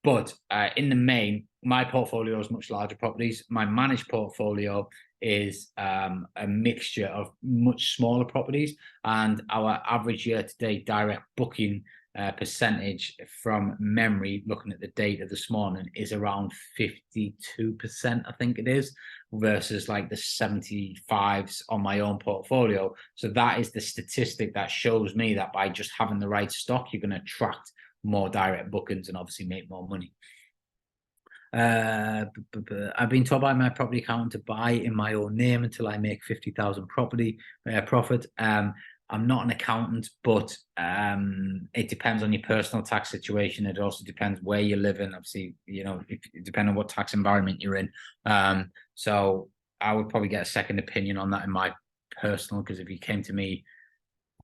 Speaker 1: But in the main, my portfolio is much larger properties. My managed portfolio is a mixture of much smaller properties, and our average year-to-date direct booking percentage from memory, looking at the data this morning, is around 52%, I think it is, versus like the 75s on my own portfolio. So that is the statistic that shows me that by just having the right stock, you're going to attract more direct bookings and obviously make more money. I've been told by my property accountant to buy in my own name until I make 50,000 profit. I'm not an accountant, but it depends on your personal tax situation. It also depends where you live in. Obviously, you know, depending on what tax environment you're in. So I would probably get a second opinion on that in my personal, because if you came to me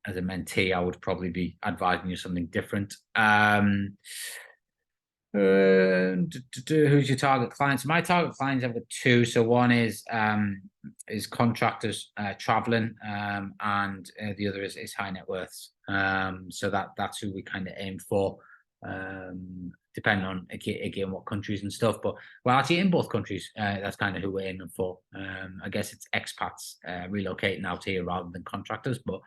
Speaker 1: as a mentee, I would probably be advising you something different. Who's your target clients? My target clients, I've got two. So one is contractors traveling, and the other is high net worths. So that's who we kind of aim for, depending on again what countries and stuff. But well, actually in both countries, that's kind of who we're aiming for. I guess it's expats relocating out here rather than contractors, but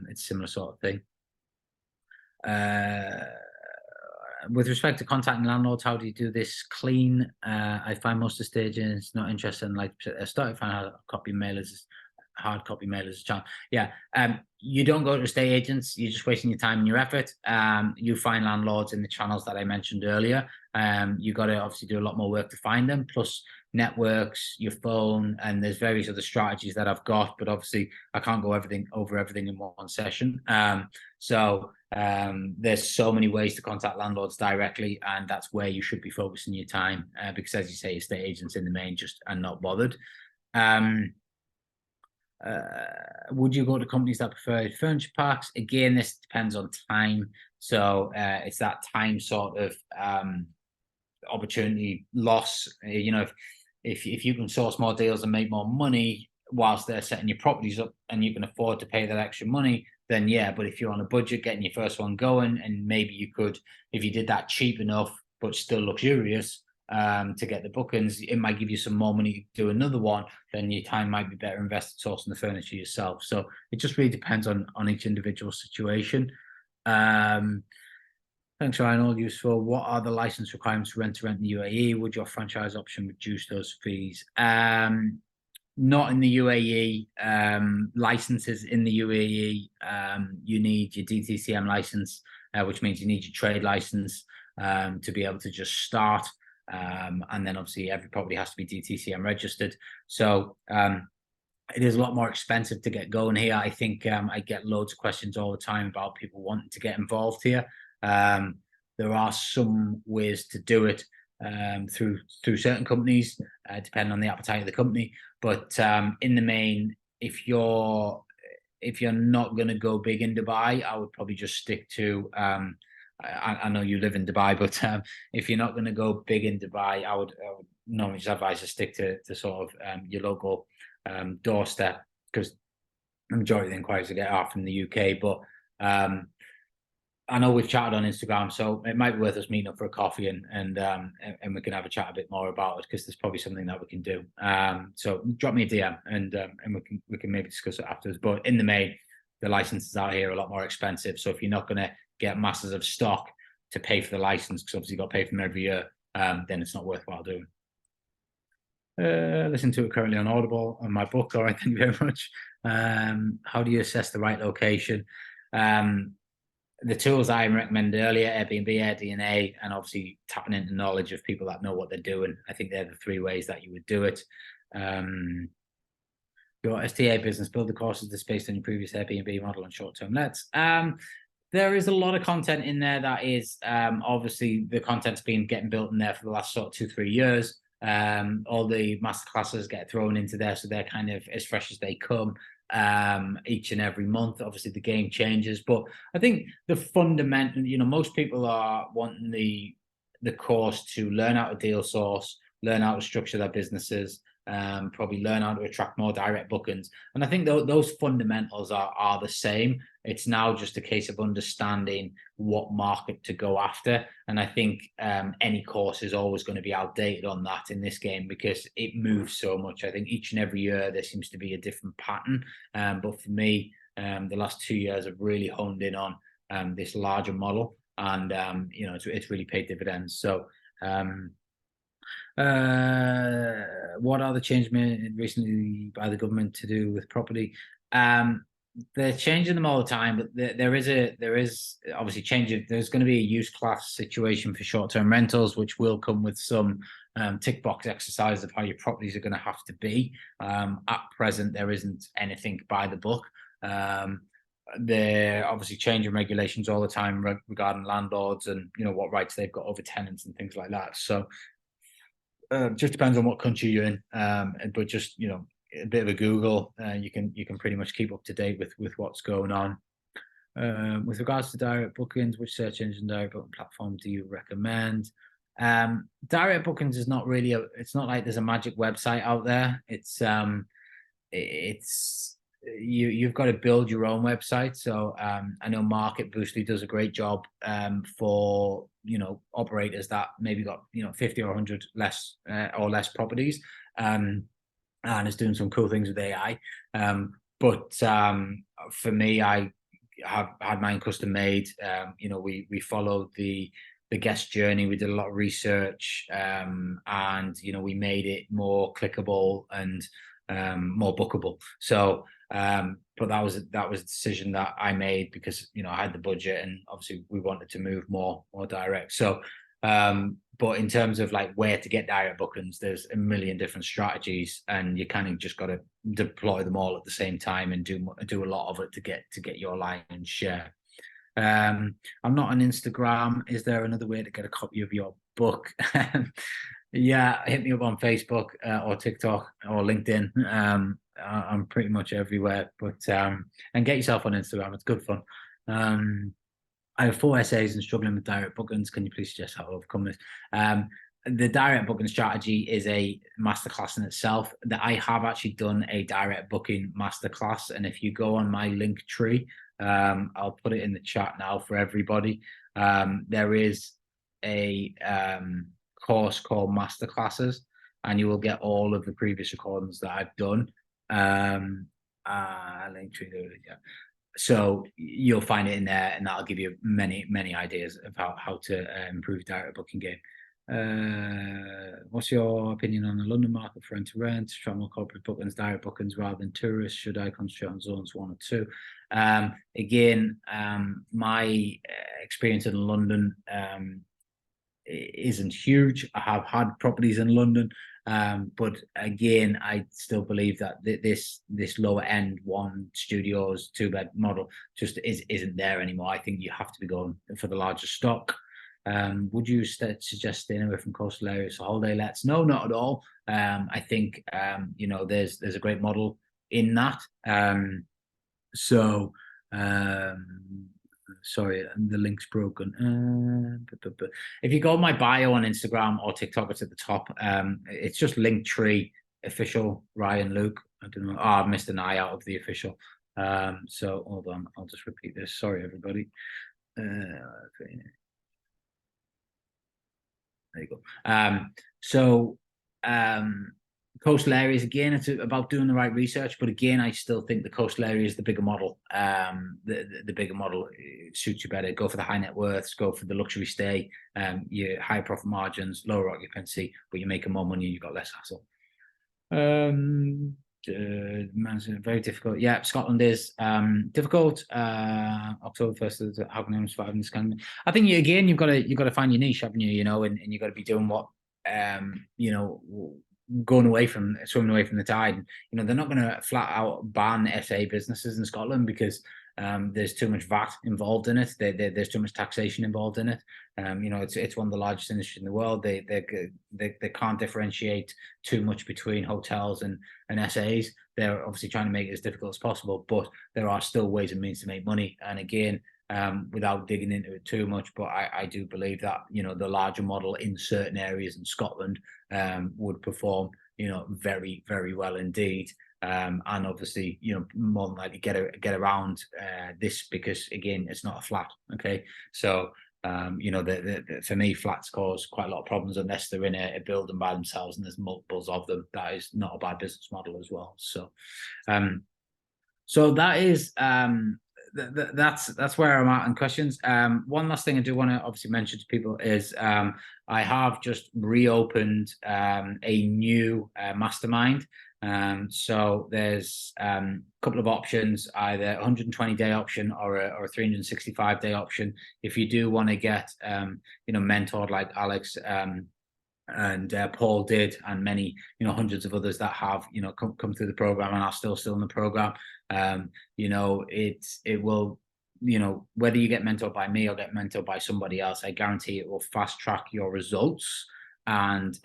Speaker 1: it's similar sort of thing. With respect to contacting landlords, how do you do this clean? I find most estate agents not interested in, like, starting to find hard copy mailers chance. Yeah, you don't go to estate agents. You're just wasting your time and your effort. You find landlords in the channels that I mentioned earlier. You got to obviously do a lot more work to find them, plus networks, your phone, and there's various other strategies that I've got. But obviously, I can't go over everything in one session. There's so many ways to contact landlords directly, and that's where you should be focusing your time, because, as you say, estate agents in the main just are not bothered. Would you go to companies that prefer furniture parks? Again, this depends on time. So it's that time sort of opportunity loss. You know, if you can source more deals and make more money whilst they're setting your properties up, and you can afford to pay that extra money, then yeah. But if you're on a budget, getting your first one going, and maybe you could, if you did that cheap enough but still luxurious, to get the bookings, it might give you some more money to do another one. Then your time might be better invested sourcing the furniture yourself. So it just really depends on each individual situation. Thanks, Ryan. All useful. What are the license requirements for rent in the UAE? Would your franchise option reduce those fees? Not in the UAE. Licenses in the UAE, you need your DTCM license, which means you need your trade license to be able to just start. And then obviously every property has to be DTCM registered. So it is a lot more expensive to get going here. I think I get loads of questions all the time about people wanting to get involved here. There are some ways to do it through certain companies, depending on the appetite of the company. But in the main, if you're not going to go big in Dubai, I would probably just stick to. I know you live in Dubai, but if you're not going to go big in Dubai, I would normally just advise to stick to sort of your local doorstep, because the majority of the inquiries I get are from the UK. But I know we've chatted on Instagram, so it might be worth us meeting up for a coffee and we can have a chat a bit more about it, because there's probably something that we can do. So drop me a DM and we can maybe discuss it afterwards. But in the main, the licenses out here are a lot more expensive. So if you're not going to get masses of stock to pay for the license, because obviously you've got to pay for them every year, then it's not worthwhile doing. Listen to it currently on Audible on my book. All right, thank you very much. How do you assess the right location? The tools I recommended earlier, Airbnb, AirDNA, and obviously tapping into knowledge of people that know what they're doing. I think they're the three ways that you would do it. Your STA business, build the courses that's based on your previous Airbnb model and short-term lets. There is a lot of content in there that is obviously the content's been getting built in there for the last sort of 2-3 years. All the masterclasses get thrown into there, so they're kind of as fresh as they come each and every month. Obviously the game changes, but I think the fundamental, you know, most people are wanting the course to learn how to deal source, learn how to structure their businesses, probably learn how to attract more direct bookings. And I think those fundamentals are the same. It's now just a case of understanding what market to go after. And I think any course is always going to be outdated on that in this game, because it moves so much. I think each and every year there seems to be a different pattern. But for me, the last 2 years have really honed in on this larger model, and you know, it's really paid dividends. So what are the changes made recently by the government to do with property? They're changing them all the time, but there is obviously change. There's going to be a use class situation for short-term rentals, which will come with some tick box exercise of how your properties are going to have to be. At present, there isn't anything by the book. they're obviously changing regulations all the time regarding landlords and, you know, what rights they've got over tenants and things like that. So just depends on what country you're in. But just, you know, a bit of a Google, you can pretty much keep up to date with what's going on. With regards to direct bookings, which search engine direct booking platform do you recommend? Direct bookings is not really it's not like there's a magic website out there. You've got to build your own website. So I know Market Boostly does a great job for, you know, operators that maybe got, you know, 50 or 100 less properties, and is doing some cool things with AI. But for me, I have had mine custom made. You know, we followed the guest journey. We did a lot of research, and, you know, we made it more clickable and more bookable. So but that was a decision that I made because, you know, I had the budget and obviously we wanted to move more direct. So but in terms of like where to get direct bookings, there's a million different strategies, and you kind of just got to deploy them all at the same time and do a lot of it to get your lion's share. I'm not on Instagram. Is there another way to get a copy of your book? Yeah, hit me up on Facebook or TikTok or LinkedIn. I'm pretty much everywhere, but and get yourself on Instagram. It's good fun. I have 4 essays and struggling with direct bookings. Can you please suggest how to overcome this? The direct booking strategy is a masterclass in itself. That I have actually done a direct booking masterclass, and if you go on my link tree, I'll put it in the chat now for everybody. There is a course called Masterclasses, and you will get all of the previous recordings that I've done. Link tree, yeah. So you'll find it in there, and that'll give you many ideas about how to improve direct booking game. What's your opinion on the London market for rent-to-rent, travel corporate bookings, direct bookings rather than tourists? Should I concentrate on zones 1 or 2? Again, my experience in London isn't huge. I have had properties in London, but again, I still believe that this lower end 1 studios 2-bed model just isn't there anymore. I think you have to be going for the larger stock. Would you suggest staying away from coastal areas for holiday lets? No, not at all. I think you know, there's a great model in that. Sorry, the link's broken. But if you go on my bio on Instagram or TikTok, it's at the top. It's just Linktree official Ryan Luke. I don't know. Oh, I missed an I out of the official. So hold on, I'll just repeat this. Sorry, everybody. There you go. Coastal areas, again, it's about doing the right research, but again, I still think the coastal area is the bigger model. The bigger model suits you better. Go for the high net worths, go for the luxury stay, your higher profit margins, lower occupancy, but you're making more money and you've got less hassle. Very difficult. Yeah, Scotland is difficult. October 1st, how can I survive in this country? I think you've got to find your niche, haven't you? You know, and you've got to be doing what you know, swimming away from the tide. You know, they're not going to flat out ban SA businesses in Scotland because there's too much VAT involved in it. There's too much taxation involved in it. You know, it's one of the largest industries in the world. They can't differentiate too much between hotels and SAs. They're obviously trying to make it as difficult as possible, but there are still ways and means to make money. And again, without digging into it too much, but I do believe that, you know, the larger model in certain areas in Scotland would perform, you know, very, very well indeed. And obviously, you know, more than likely get around this because, again, it's not a flat. Okay, so you know, for me, flats cause quite a lot of problems unless they're in a building by themselves and there's multiples of them. That is not a bad business model as well. So so that is that's where I'm at in questions. One last thing I do want to obviously mention to people is I have just reopened a new mastermind. So there's a couple of options, either 120-day option or a 365-day option. If you do want to get you know, mentored like Alex, and Paul did, and many, hundreds of others that have, come through the program and are still in the program. It will, whether you get mentored by me or get mentored by somebody else, I guarantee it will fast track your results, and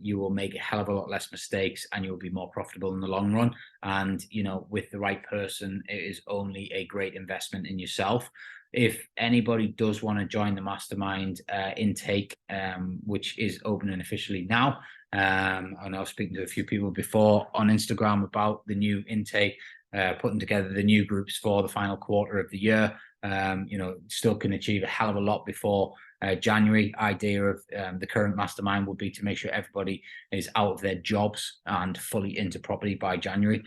Speaker 1: you will make a hell of a lot less mistakes, and you'll be more profitable in the long run. And with the right person, it is only a great investment in yourself. If anybody does want to join the mastermind intake, which is opening officially now, and I was speaking to a few people before on Instagram about the new intake, putting together the new groups for the final quarter of the year. Still can achieve a hell of a lot before January. Idea of the current mastermind would be to make sure everybody is out of their jobs and fully into property by January.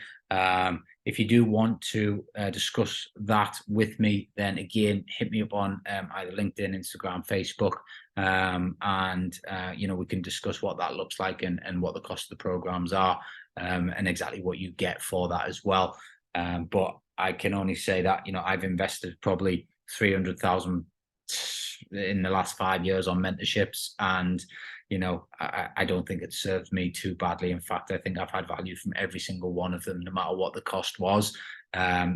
Speaker 1: If you do want to discuss that with me, then again, hit me up on either LinkedIn, Instagram, Facebook, and we can discuss what that looks like and what the cost of the programs are, and exactly what you get for that as well. But I can only say that I've invested probably 300,000 in the last 5 years on mentorships, and I don't think it serves me too badly. In fact, I think I've had value from every single one of them, no matter what the cost was,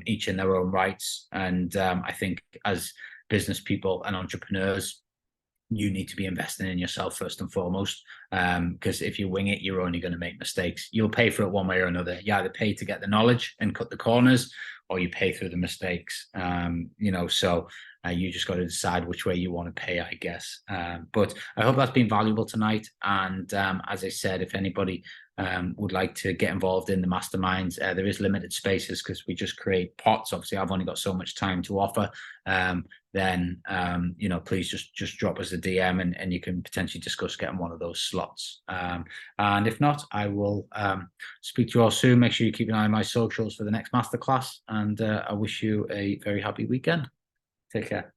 Speaker 1: each in their own rights. And I think as business people and entrepreneurs, you need to be investing in yourself first and foremost, because if you wing it, you're only going to make mistakes. You'll pay for it one way or another. You either pay to get the knowledge and cut the corners, or you pay through the mistakes. So you just got to decide which way you want to pay, I guess. But I hope that's been valuable tonight. And as I said, if anybody would like to get involved in the masterminds, there is limited spaces because we just create pots. Obviously, I've only got so much time to offer. Then please just drop us a DM and you can potentially discuss getting one of those slots. And if not, I will speak to you all soon. Make sure you keep an eye on my socials for the next masterclass, and I wish you a very happy weekend. Take care.